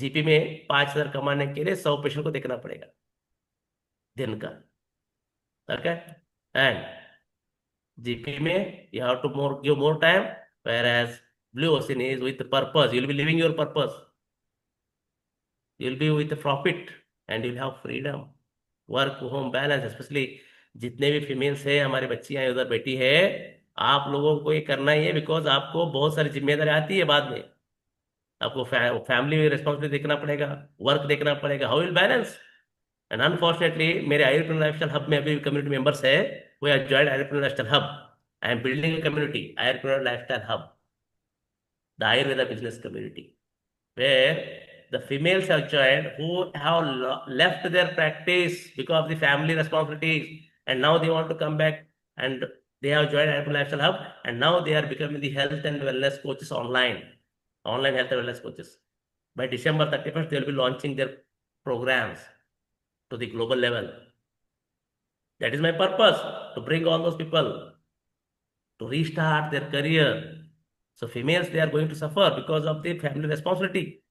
जीपी में 5,000 कमाने के लिए 100 पेशेंट को देखना पड़ेगा दिन का ओके एंड जीपी में you have to give more time where as blue ocean is with purpose you will be living your purpose you will be with profit and you'll have freedom, work home balance. Especially जितने भी females है हमारी बच्चियां उधर बैठी है आप लोगों को ये करना ही है बिकॉज आपको बहुत सारी जिम्मेदारी आती है बाद में आपको फैमिली रिस्पॉन्सिबिलिटी देखना पड़ेगा वर्क देखना पड़ेगा how will balance and unfortunately मेरे आयुर्वेद लाइफस्टाइल हब में अभी कम्युनिटी मेंबर्स है वो have joined Ayurveda lifestyle hub I am building a community Ayurveda lifestyle hub the Ayurveda business community where the females have joined who have left their practice because of the family responsibilities, and now they want to come back, and they have joined Ayurveda Lifestyle Hub, and now they are becoming the health and wellness coaches online health and wellness coaches. By December 31st, they will be launching their programs to the global level. That is my purpose, to bring all those people to restart their career. So females, they are going to suffer because of the family responsibility.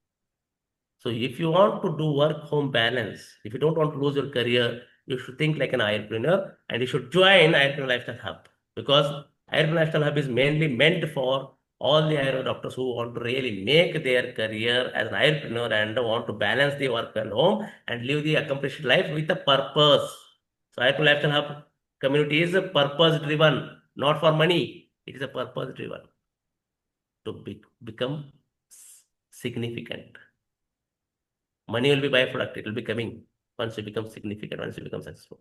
So if you want to do work-home balance, if you don't want to lose your career, you should think like an entrepreneur, and you should join Ayurveda Lifestyle Hub, because Ayurveda Lifestyle Hub is mainly meant for all the Ayurveda doctors who want to really make their career as an entrepreneur and want to balance the work and home and live the accomplished life with a purpose. So Ayurveda Lifestyle Hub community is purpose-driven, not for money. It is a purpose-driven to become significant. Money will be byproduct. It will be coming once you become significant, once you become successful.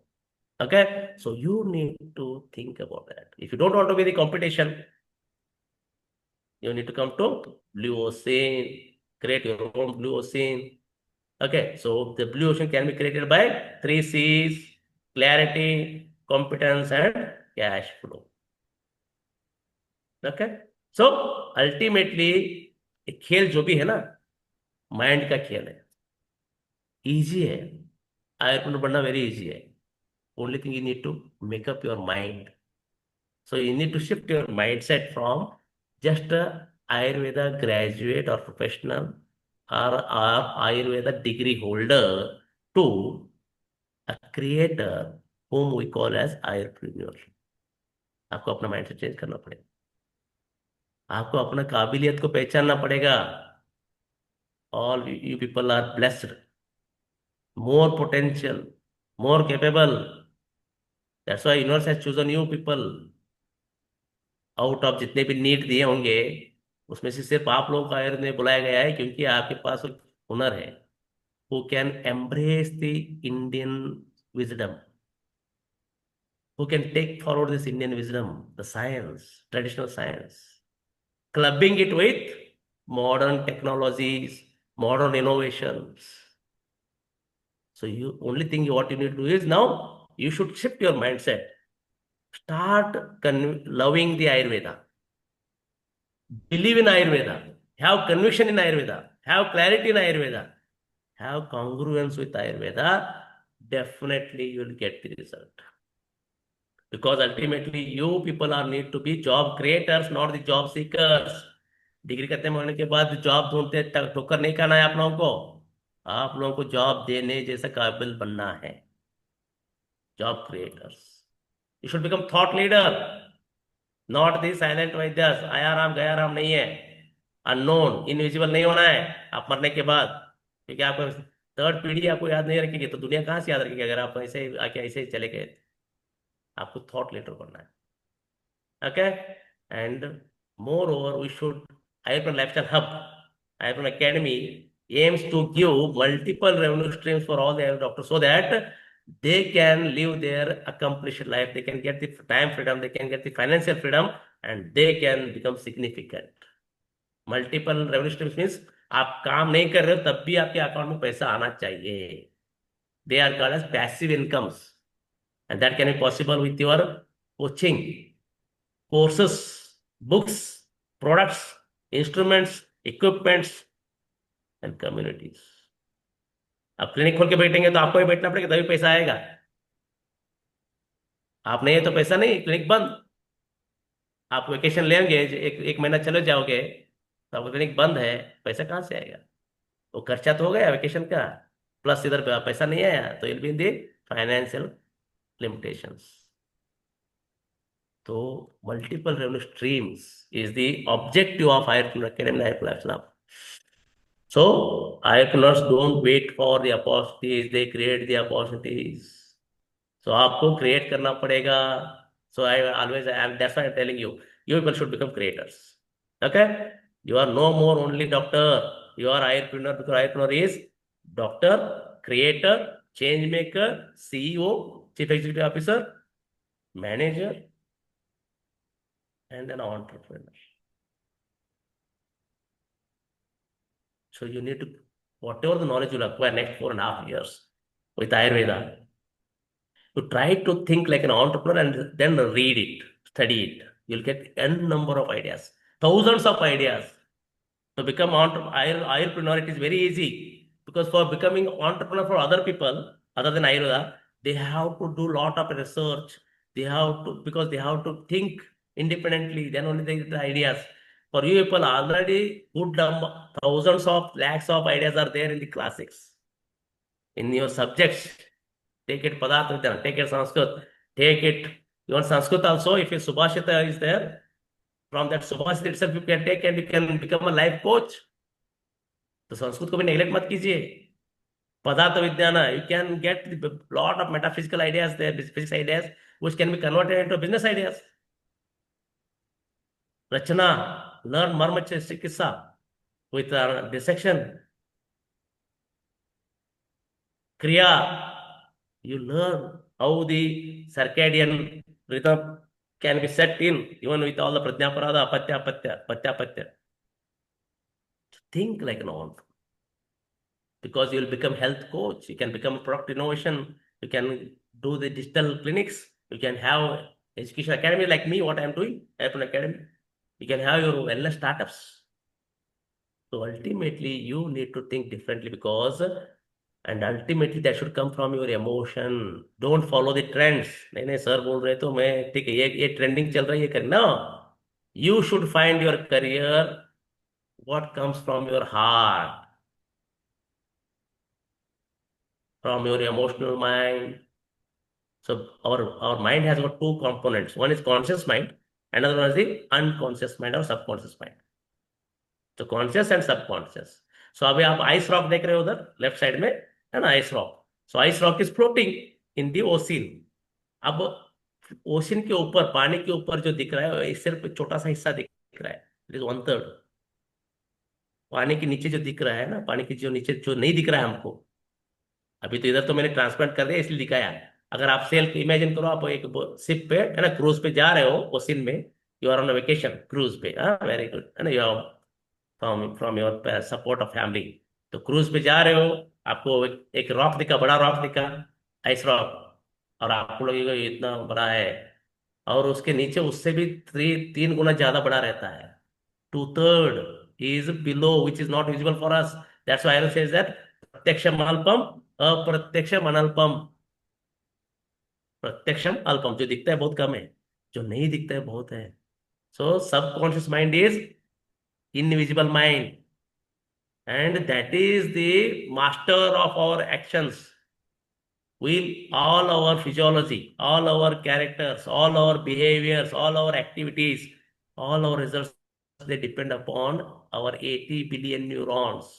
Okay? So you need to think about that. If you don't want to be the competition, you need to come to blue ocean, create your own blue ocean. Okay, so the blue ocean can be created by 3 C's: clarity, competence, and cash flow. Okay? So ultimately, एक खेल जो भी है ना, mind का खेल है, easy है, आयुर्वेद बनना वेरी इजी है. Only thing you need to make up your mind. So you need to shift your mindset from just a Ayurveda graduate or professional or Ayurveda degree holder to a creator whom we call as Ayurpreneur. आपको अपना mindset change करना पड़ेगा. आपको अपना काबिलियत को पहचानना पड़ेगा. All you people are blessed, more potential, more capable. That's why universe has chosen you people. Out of जितने भी नीट दिए होंगे, उसमें से सिर्फ आप लोगों का आयुर्वेद में बुलाया गया है क्योंकि आपके पास एक हुनर है. Who can embrace the Indian wisdom, who can take forward this Indian wisdom, the science, traditional science, clubbing it with modern technologies, modern innovations. So you only thing what you need to do is now you should shift your mindset. Start loving the Ayurveda. Believe in Ayurveda. Have conviction in Ayurveda. Have clarity in Ayurveda. Have congruence with Ayurveda. Definitely you will get the result. Because ultimately you people are need to be job creators, not the job seekers. Degree खत्म होने के बाद job ढूंढते ठोकर नहीं खाना है आप लोगों को. आप लोगों को जॉब देने जैसा काबिल बनना है. Job creators. You should become thought leader, not the silent vaidyas. आया राम गया राम नहीं है. अननोन, इनविजिबल नहीं होना है आप मरने के बाद. क्योंकि आपको थर्ड पीढ़ी आपको याद नहीं रखेगी तो दुनिया कहाँ से याद रखेगी अगर आप ऐसे आके ऐसे चले गए. आपको थॉट लीडर बनना है. Okay, and moreover, we should Ayurveda Lifestyle Hub, Ayurveda Academy aims to give multiple revenue streams for all the Ayurveda doctors so that they can live their accomplished life, they can get the time freedom, they can get the financial freedom, and they can become significant. Multiple revenue streams means आप काम नहीं कर रहे हो तब भी आपके account में पैसा आना चाहिए. They are called as passive incomes, and that can be possible with your coaching, courses, books, products, instruments, equipments, and communities. आप क्लिनिक खोल के बैठेंगे तो आपको भी बैठना पड़ेगा तभी पैसा आएगा. आप नहीं है तो पैसा नहीं, क्लिनिक बंद. आप वेकेशन लेंगे, एक महीना चले जाओगे तो आपका क्लिनिक बंद है, पैसा कहाँ से आएगा. वो खर्चा तो हो गया वेकेशन का, प्लस इधर पैसा नहीं आया तो it be in the financial limitations. So multiple revenue streams is the objective of Ayurveda Academy and Ayurveda Lab. So Ayurvedists don't wait for the opportunities; they create the opportunities. So आपको create करना पड़ेगा. So that's why I'm telling you, you people should become creators. Okay? You are no more only doctor. You are Ayurveda because Ayurveda is doctor, creator, change maker, CEO, chief executive officer, manager, and an entrepreneur. So you need to whatever the knowledge you'll acquire next 4.5 years with Ayurveda, you try to think like an entrepreneur and then read it, study it. You'll get n number of ideas, thousands of ideas. To become entrepreneur, it is very easy because for becoming entrepreneur for other people, other than Ayurveda, they have to do lot of research. They have to because they have to think independently. Then only they get the ideas. For you people, already good number, thousands of lakhs of ideas are there in the classics, in your subjects. Take it Padartha Vidya, take it Sanskrit, take it even Sanskrit also. If a Subhashita is there, from that Subhashita itself you can take and you can become a life coach. तो संस्कृत को भी neglect मत कीजिए पदार्थ विज्ञान you can get a lot of metaphysical ideas there physics ideas which can be converted into business ideas Rachna learn मर्म चिकित्सा with dissection kriya you learn how the circadian rhythm can be set in even with all the prajnaparada apatya apatya patya patya think like an entrepreneur because you'll become health coach, you can become product innovation, you can do the digital clinics, you can have education academy like me, what I'm doing, Airport Academy. You can have your wellness startups. So ultimately, you need to think differently because, and ultimately that should come from your emotion. Don't follow the trends. नहीं नहीं sir बोल रहे तो मैं ठीक है ये trending चल रहा है ये करना. You should find your career what comes from your heart, from your emotional mind. So our mind has got two components. One is conscious mind, another one is the unconscious mind or subconscious mind. So conscious and subconscious. So अभी आप ice rock देख रहे हो उधर left side में है ना ice rock. So ice rock is floating in the ocean. अब ओशन के ऊपर पानी के ऊपर जो दिख रहा है सिर्फ छोटा सा हिस्सा दिख रहा है. It is 1/3. पानी के नीचे जो दिख रहा है ना पानी के जो नीचे जो नहीं दिख रहा है हमको अभी तो इधर तो मैंने ट्रांसप्लांट कर दिया इसलिए दिखाया. अगर आप सेल्फ इमेजिन करो आप एक शिप पे है ना क्रूज पे जा रहे हो ओशिन में you are on vacation cruise पे हाँ वेरी गुड है ना you are from your support of family. तो क्रूज पे जा रहे हो आपको एक रॉक दिखा बड़ा रॉक दिखा आइस रॉक और आपको लगेगा ये इतना बड़ा है और उसके नीचे उससे भी 3 गुना ज्यादा बड़ा रहता है. 2/3 is below which is not visible for us. That's why Iron says that प्रत्यक्षम अल्पम अप्रत्यक्षम अनल्पम. प्रत्यक्षम अल्पम जो दिखता है बहुत कम है जो नहीं दिखता है बहुत है. So subconscious mind is invisible mind and that is the master of our actions. All our physiology, all our characters, all our behaviors, all our activities, all our results, they depend upon our 80 billion neurons.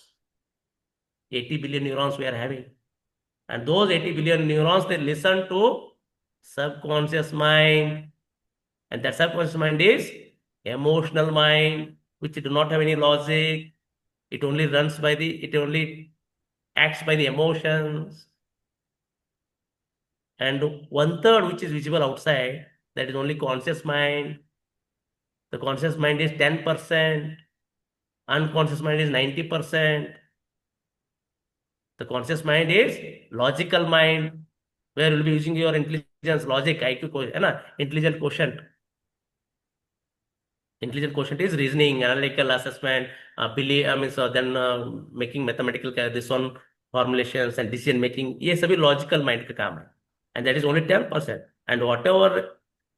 80 billion neurons we are having. And those 80 billion neurons, they listen to subconscious mind. And that subconscious mind is emotional mind, which do not have any logic. It only it only acts by the emotions. And 1/3, which is visible outside, that is only conscious mind. The conscious mind is 10%. Unconscious mind is 90%. The conscious mind is logical mind, where you'll be using your intelligence, logic, IQ, intelligent quotient. Intelligent quotient is reasoning, analytical assessment, then making mathematical this one formulations and decision making. ये सभी logical mind का काम है, and that is only 10%. And whatever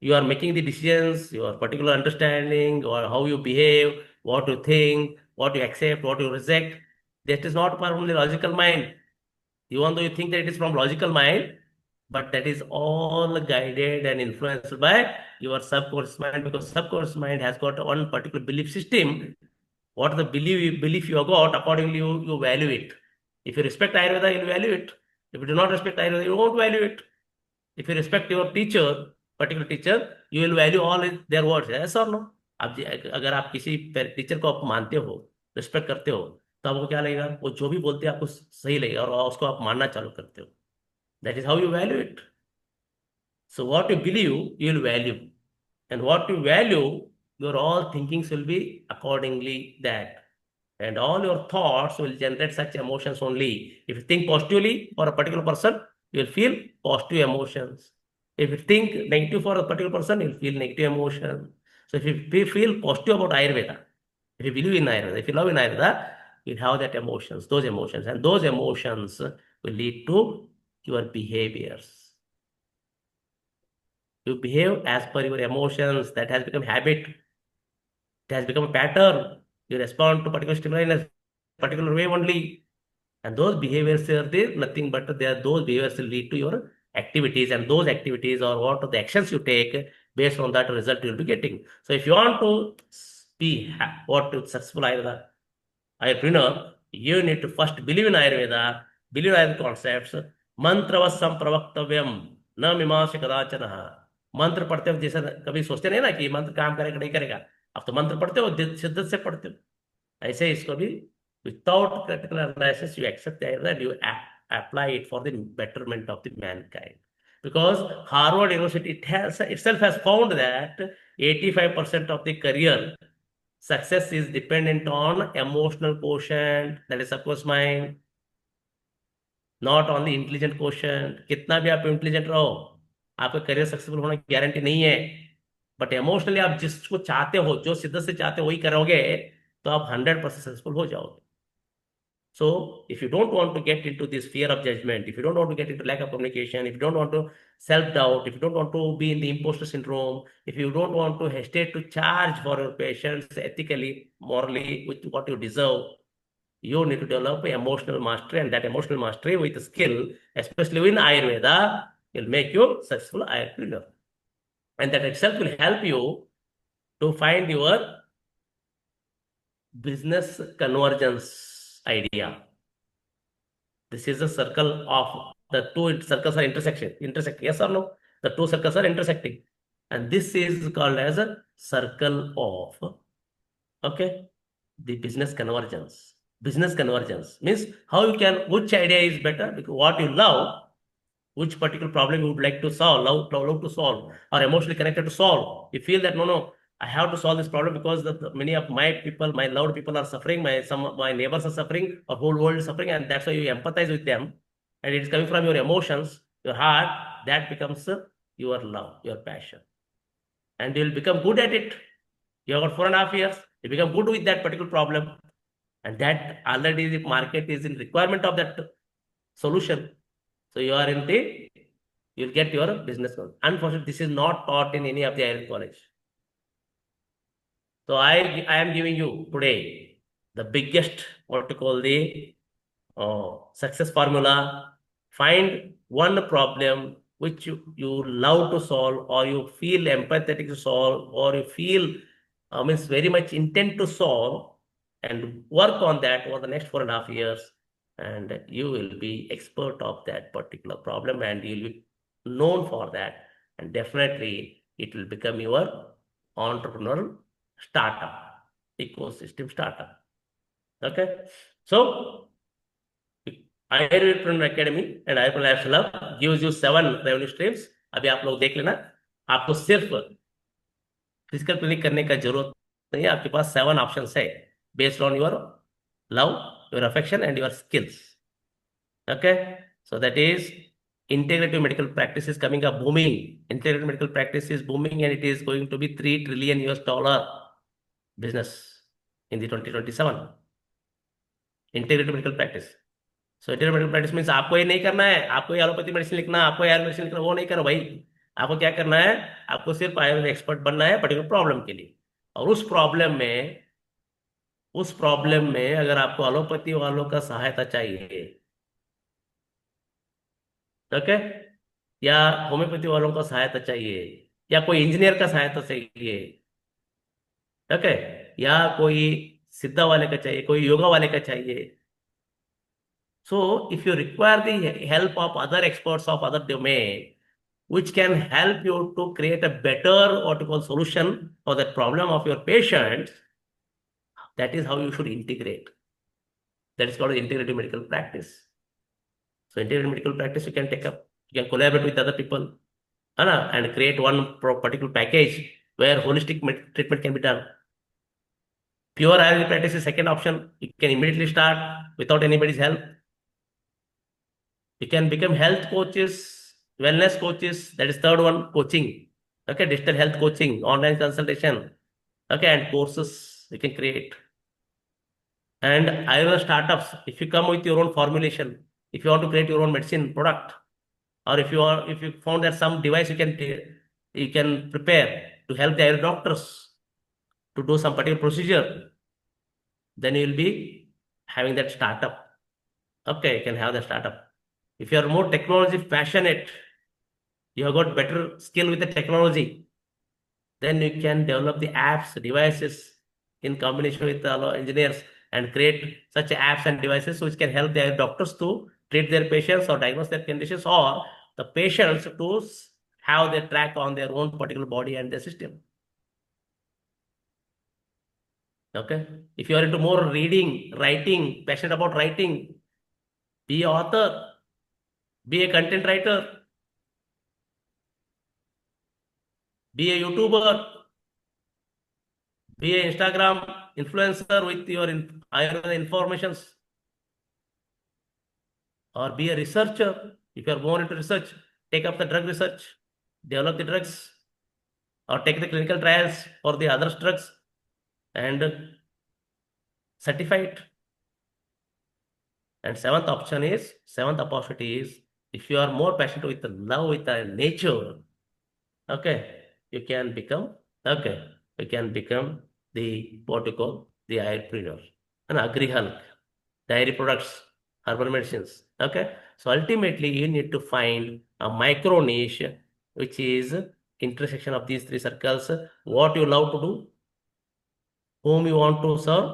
you are making the decisions, your particular understanding or how you behave, what you think, what you accept, what you reject, that is not from the logical mind. Even though you think that it is from logical mind, but that is all guided and influenced by your subconscious mind because subconscious mind has got one particular belief system. What the belief you have got, accordingly you value it. If you respect Ayurveda, you'll value it. If you do not respect Ayurveda, you won't value it. If you respect your teacher, particular teacher, you will value all their words. Yes or no? आप अगर आप किसी teacher को आप मानते हो respect करते हो तो आपको क्या लगेगा वो जो भी बोलते हैं आपको सही लगेगा और उसको आप मानना चालू करते हो. That is how you value it. So what you believe, you will value. And what you value, your all thinkings will be accordingly that. And all your thoughts will generate such emotions only. If you think positively for a particular person, you will feel positive emotions. If you think negative for a particular person, you'll feel negative emotion. So if you feel positive about Ayurveda, if you believe in Ayurveda, if you love in Ayurveda, you have that emotions, and those emotions will lead to your behaviors. You behave as per your emotions. That has become habit. It has become a pattern. You respond to particular stimuli in a particular way only. And those behaviors are there, nothing but they are those behaviors will lead to your activities, and those activities or what are the actions you take based on that result you'll be getting. So if you want to be what successful Ayurveda, you need to first believe in Ayurveda, believe in Ayurveda concepts. मंत्रवत्सम प्रवक्तव्यम न मीमांस कदाचन. मंत्र पढ़ते हो जैसे कभी सोचते नहीं ना कि मंत्र काम करेगा नहीं करेगा. अब तो मंत्र पढ़ते हो, शिद्दत से पढ़ते हो. ऐसे इसको भी without critical analysis you accept the idea that you apply it for the betterment of the mankind. Because Harvard University itself has found that 85% of the career success is dependent on emotional quotient, that is subconscious mind, not on the intelligent quotient. कितना भी आप intelligent रहो, आपका career successful होने की guarantee नहीं है. But emotionally आप जिसको चाहते हो, जो शिद्दत से चाहते हो वही करोगे, तो आप 100% सक्सेसफुल हो जाओगे. So if you don't want to get into this fear of judgment, if you don't want to get into lack of communication, if you don't want to self-doubt, if you don't want to be in the imposter syndrome, if you don't want to hesitate to charge for your patients ethically, morally, with what you deserve, you need to develop emotional mastery, and that emotional mastery with skill, especially in Ayurveda, will make you successful Ayurveda. And that itself will help you to find your business convergence idea. This is a circle of the two circles are intersect. Yes or no? The two circles are intersecting. And this is called as a circle of, okay, the business convergence. Business convergence means how you can, which idea is better, because what you love, which particular problem you would like to solve, love to solve, or emotionally connected to solve. You feel that no, I have to solve this problem because many of my people, my loved people are suffering, some of my neighbors are suffering, or whole world is suffering, and that's why you empathize with them, and it is coming from your emotions, your heart. That becomes your love, your passion, and you will become good at it. You have got 4.5 years. You become good with that particular problem, and that already the market is in requirement of that solution. So you are in the, you'll get your business loan. Unfortunately, this is not taught in any of the Irish college. So I am giving you today the biggest, what to call the success formula. Find one problem which you love to solve, or you feel empathetic to solve, or you feel means very much intent to solve, and work on that over the next 4.5 years, and you will be expert of that particular problem, and you'll be known for that, and definitely it will become your entrepreneurial startup, ecosystem startup. Okay, so Ayurveda Academy and Ayurveda Labs Lab gives you 7 revenue streams. अभी आप लोग देख लेना, आपको सिर्फ physical clinic करने का जरूरत नहीं है. आपके पास 7 ऑप्शंस है based on your love, your affection, and your skills. Okay, so that is integrative medical practice is coming up booming. Integrative medical practice is booming, and it is going to be $3 trillion business in the 2027. Integrative medical practice. So integrative medical practice means आपको ये नहीं करना है, आपको ये allopathy medicine लिखना, आपको Ayurveda medicine लिखना, वो नहीं करना भाई. आपको क्या करना है, आपको सिर्फ आयुर्वेद एक्सपर्ट बनना है पर्टिकुलर प्रॉब्लम के लिए. और उस प्रॉब्लम में अगर आपको एलोपैथी वालों का सहायता चाहिए, ओके, या होम्योपैथी वालों का सहायता चाहिए, या कोई इंजीनियर का सहायता चाहिए, ओके, या कोई सिद्धा वाले का चाहिए, कोई योगा वाले का चाहिए. So if you require the help of other experts of other domain, which can help you to create a better what you call solution for that problem of your patient, that is how you should integrate. That is called integrative medical practice. So integrative medical practice you can take up, you can collaborate with other people, and create one particular package where holistic treatment can be done. Pure Ayurvedic practice is second option. You can immediately start without anybody's help. You can become health coaches, wellness coaches. That is third one, coaching. Okay, digital health coaching, online consultation. Okay, and courses you can create. And Ayurveda startups, if you come with your own formulation, if you want to create your own medicine product, or if you found that some device you can prepare to help the Ayurveda doctors to do some particular procedure, then you will be having that startup. Okay, you can have the startup. If you are more technology passionate, you have got better skill with the technology, then you can develop the apps, devices in combination with the engineers and create such apps and devices which can help their doctors to treat their patients or diagnose their conditions, or the patients to have their track on their own particular body and the system. Okay. If you are into more reading, writing, passionate about writing, be an author, be a content writer, be a YouTuber, be an Instagram influencer with your Ayurveda informations, or be a researcher. If you are more into research, take up the drug research, develop the drugs, or take the clinical trials for the other drugs and certify it. And seventh opportunity is, if you are more passionate with the love with the nature, okay, you can become, okay, you can become the what you call the entrepreneur, an agri-hulk, dairy products, herbal medicines. Okay. So ultimately you need to find a micro niche, which is intersection of these three circles, what you love to do, whom you want to serve,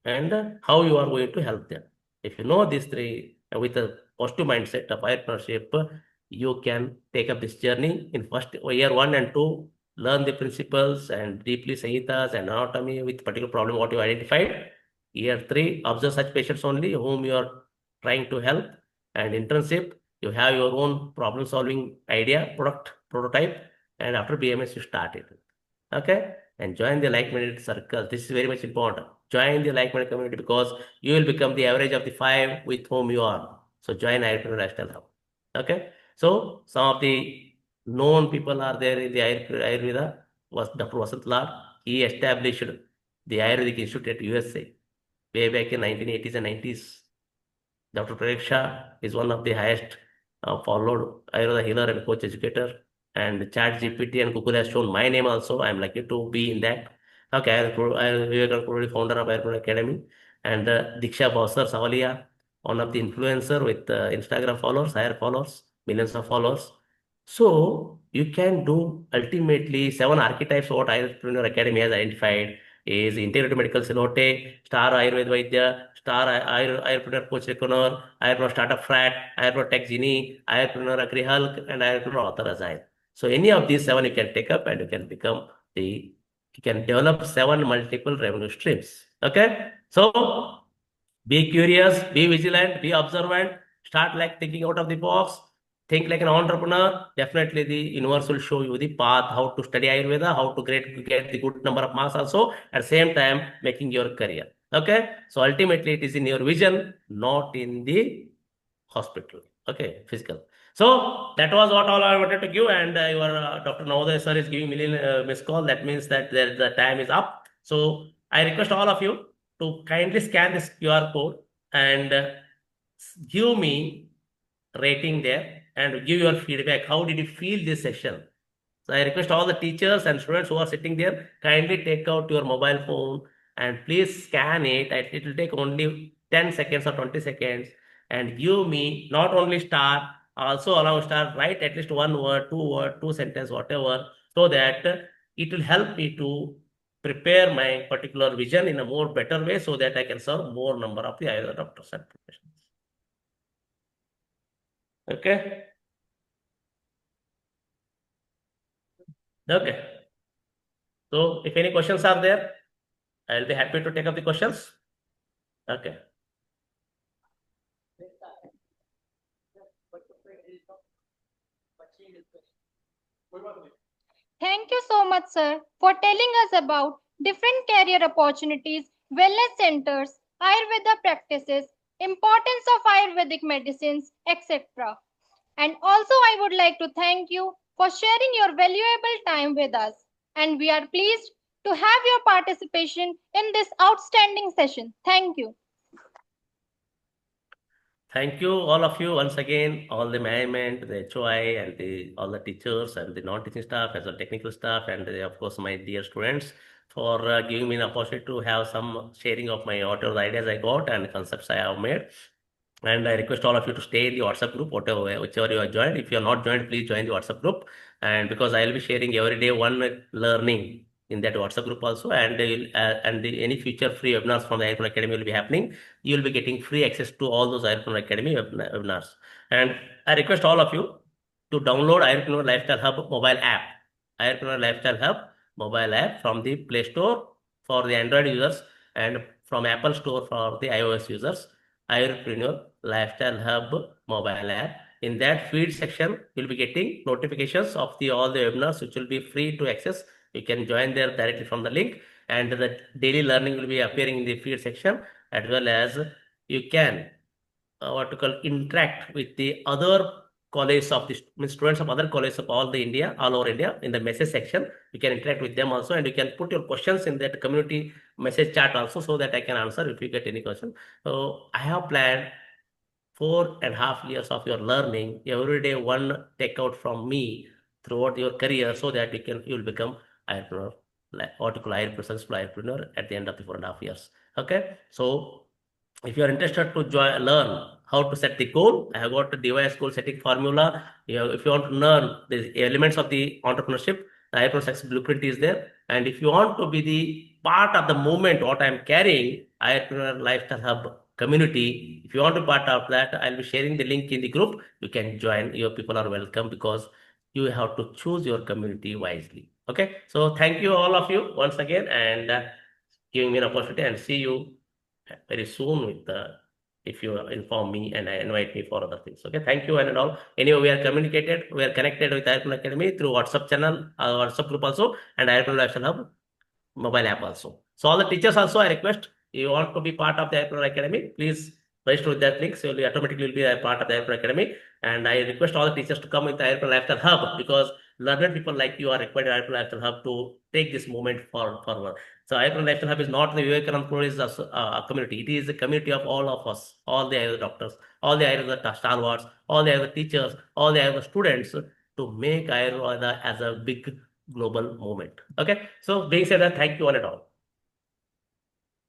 and how you are going to help them. If you know these three with a positive mindset of entrepreneurship, you can take up this journey in first year 1 and 2, learn the principles and deeply Sahitas and anatomy with particular problem what you identified. Year 3, observe such patients only whom you are trying to help. And internship, you have your own problem solving idea, product, prototype, and after BMS you start it. Okay, and join the like-minded circle. This is very much important. Join the like-minded community because you will become the average of the 5 with whom you are. So join Ayurveda Lifestyle Hub. Okay, so some of the known people are there in the Ayurveda. Was Dr. Vasant Lal. He established the Ayurvedic Institute at USA way back in 1980s and 90s. Dr. Preksha is one of the highest followed Ayurveda healer and coach educator. And Chat GPT and Google has shown my name also. I'm lucky to be in that. Okay, I am Vivekanand Kullolli, founder of Ayurveda Academy. And Diksha Bhausar Savalia, one of the influencer with Instagram followers, higher followers, millions of followers. So you can do ultimately 7 archetypes what Ayurveda Academy has identified is integrated medical celote, star Ayurveda Vaidya, star Ayurpreneur Coach Reckoner, Ayurpreneur Startup Frat, Ayurpreneur Tech Genie, Ayurpreneur Agri Hulk, and Ayurpreneur Author Agile. So any of these 7 you can take up and you can become you can develop 7 multiple revenue streams. Okay. So be curious, be vigilant, be observant, start like thinking out of the box, think like an entrepreneur. Definitely the universe will show you the path, how to study Ayurveda, how to get the good number of marks also, at the same time making your career. Okay. So ultimately it is in your vision, not in the hospital. Okay, physical. So that was what all I wanted to give, and your Dr. Navodaya sir is giving million missed call. That means that the time is up. So I request all of you to kindly scan this QR code and give me rating there and give your feedback. How did you feel this session? So I request all the teachers and students who are sitting there, kindly take out your mobile phone and please scan it. It will take only 10 seconds or 20 seconds and give me not only star, also allow star, write at least one word, two sentence, whatever, so that it will help me to prepare my particular vision in a more better way so that I can serve more number of the other doctors and professionals. Okay. Okay. So if any questions are there, I'll be happy to take up the questions. Okay. Thank you so much, sir, for telling us about different career opportunities wellness centers, Ayurveda practices, importance of Ayurvedic medicines, etc. And also, I would like to thank you for sharing your valuable time with us. And we are pleased to have your participation in this outstanding session. Thank you. Thank you, all of you, once again, all the management, the HOI, and all the teachers and the non-teaching staff, as well technical staff, and of course my dear students, for giving me an opportunity to have some sharing of my whatever ideas I got and concepts I have made. And I request all of you to stay in the WhatsApp group, whichever you are joined. If you are not joined, please join the WhatsApp group. And because I will be sharing every day one learning in that WhatsApp group also, and any future free webinars from the Ayurveda Academy will be happening. You will be getting free access to all those Ayurveda Academy webinars. And I request all of you to download Ayurveda Lifestyle Hub mobile app. Ayurveda Lifestyle Hub mobile app from the Play Store for the Android users and from Apple Store for the iOS users. Ayurpreneur Lifestyle Hub mobile app. In that feed section, you'll be getting notifications of the all the webinars which will be free to access. You can join there directly from the link, and the daily learning will be appearing in the feed section, as well as you can what to call interact with the other colleges of the students of other colleges of all the India, all over India in the message section. You can interact with them also, and you can put your questions in that community message chat also, so that I can answer if you get any question. So I have planned 4.5 years of your learning every day, one take out from me throughout your career, so that you'll become entrepreneur, like article successful entrepreneur at the end of the 4.5 years. Okay, so if you are interested to learn how to set the goal, I have got the device goal setting formula. If you want to learn the elements of the entrepreneurship, the entrepreneur success blueprint is there. And if you want to be the part of the movement, what I am carrying, entrepreneur lifestyle hub community, if you want to be part of that, I'll be sharing the link in the group. You can join. Your people are welcome, because you have to choose your community wisely. Okay, so thank you all of you once again, and giving me an opportunity, and see you very soon with the, if you inform me and invite me for other things. Okay, thank you and all. Anyway, we are connected with Ayurveda Academy through WhatsApp channel, WhatsApp group also, and Ayurveda Lifestyle Hub mobile app also. So all the teachers also, I request, you want to be part of the Ayurveda Academy, please register with that link. So you'll automatically be a part of the Ayurveda Academy. And I request all the teachers to come with the Ayurveda Lifestyle Hub, because learned people like you are required Ayurveda Lifestyle Hub to take this movement forward. So Ayurveda Lifestyle Hub is not the Vivekanand Kullolli's community. It is the community of all of us, all the Ayurveda doctors, all the Ayurveda stalwarts, all the Ayurveda teachers, all the Ayurveda students, to make Ayurveda as a big global movement. Okay. So being said that, thank you one and all.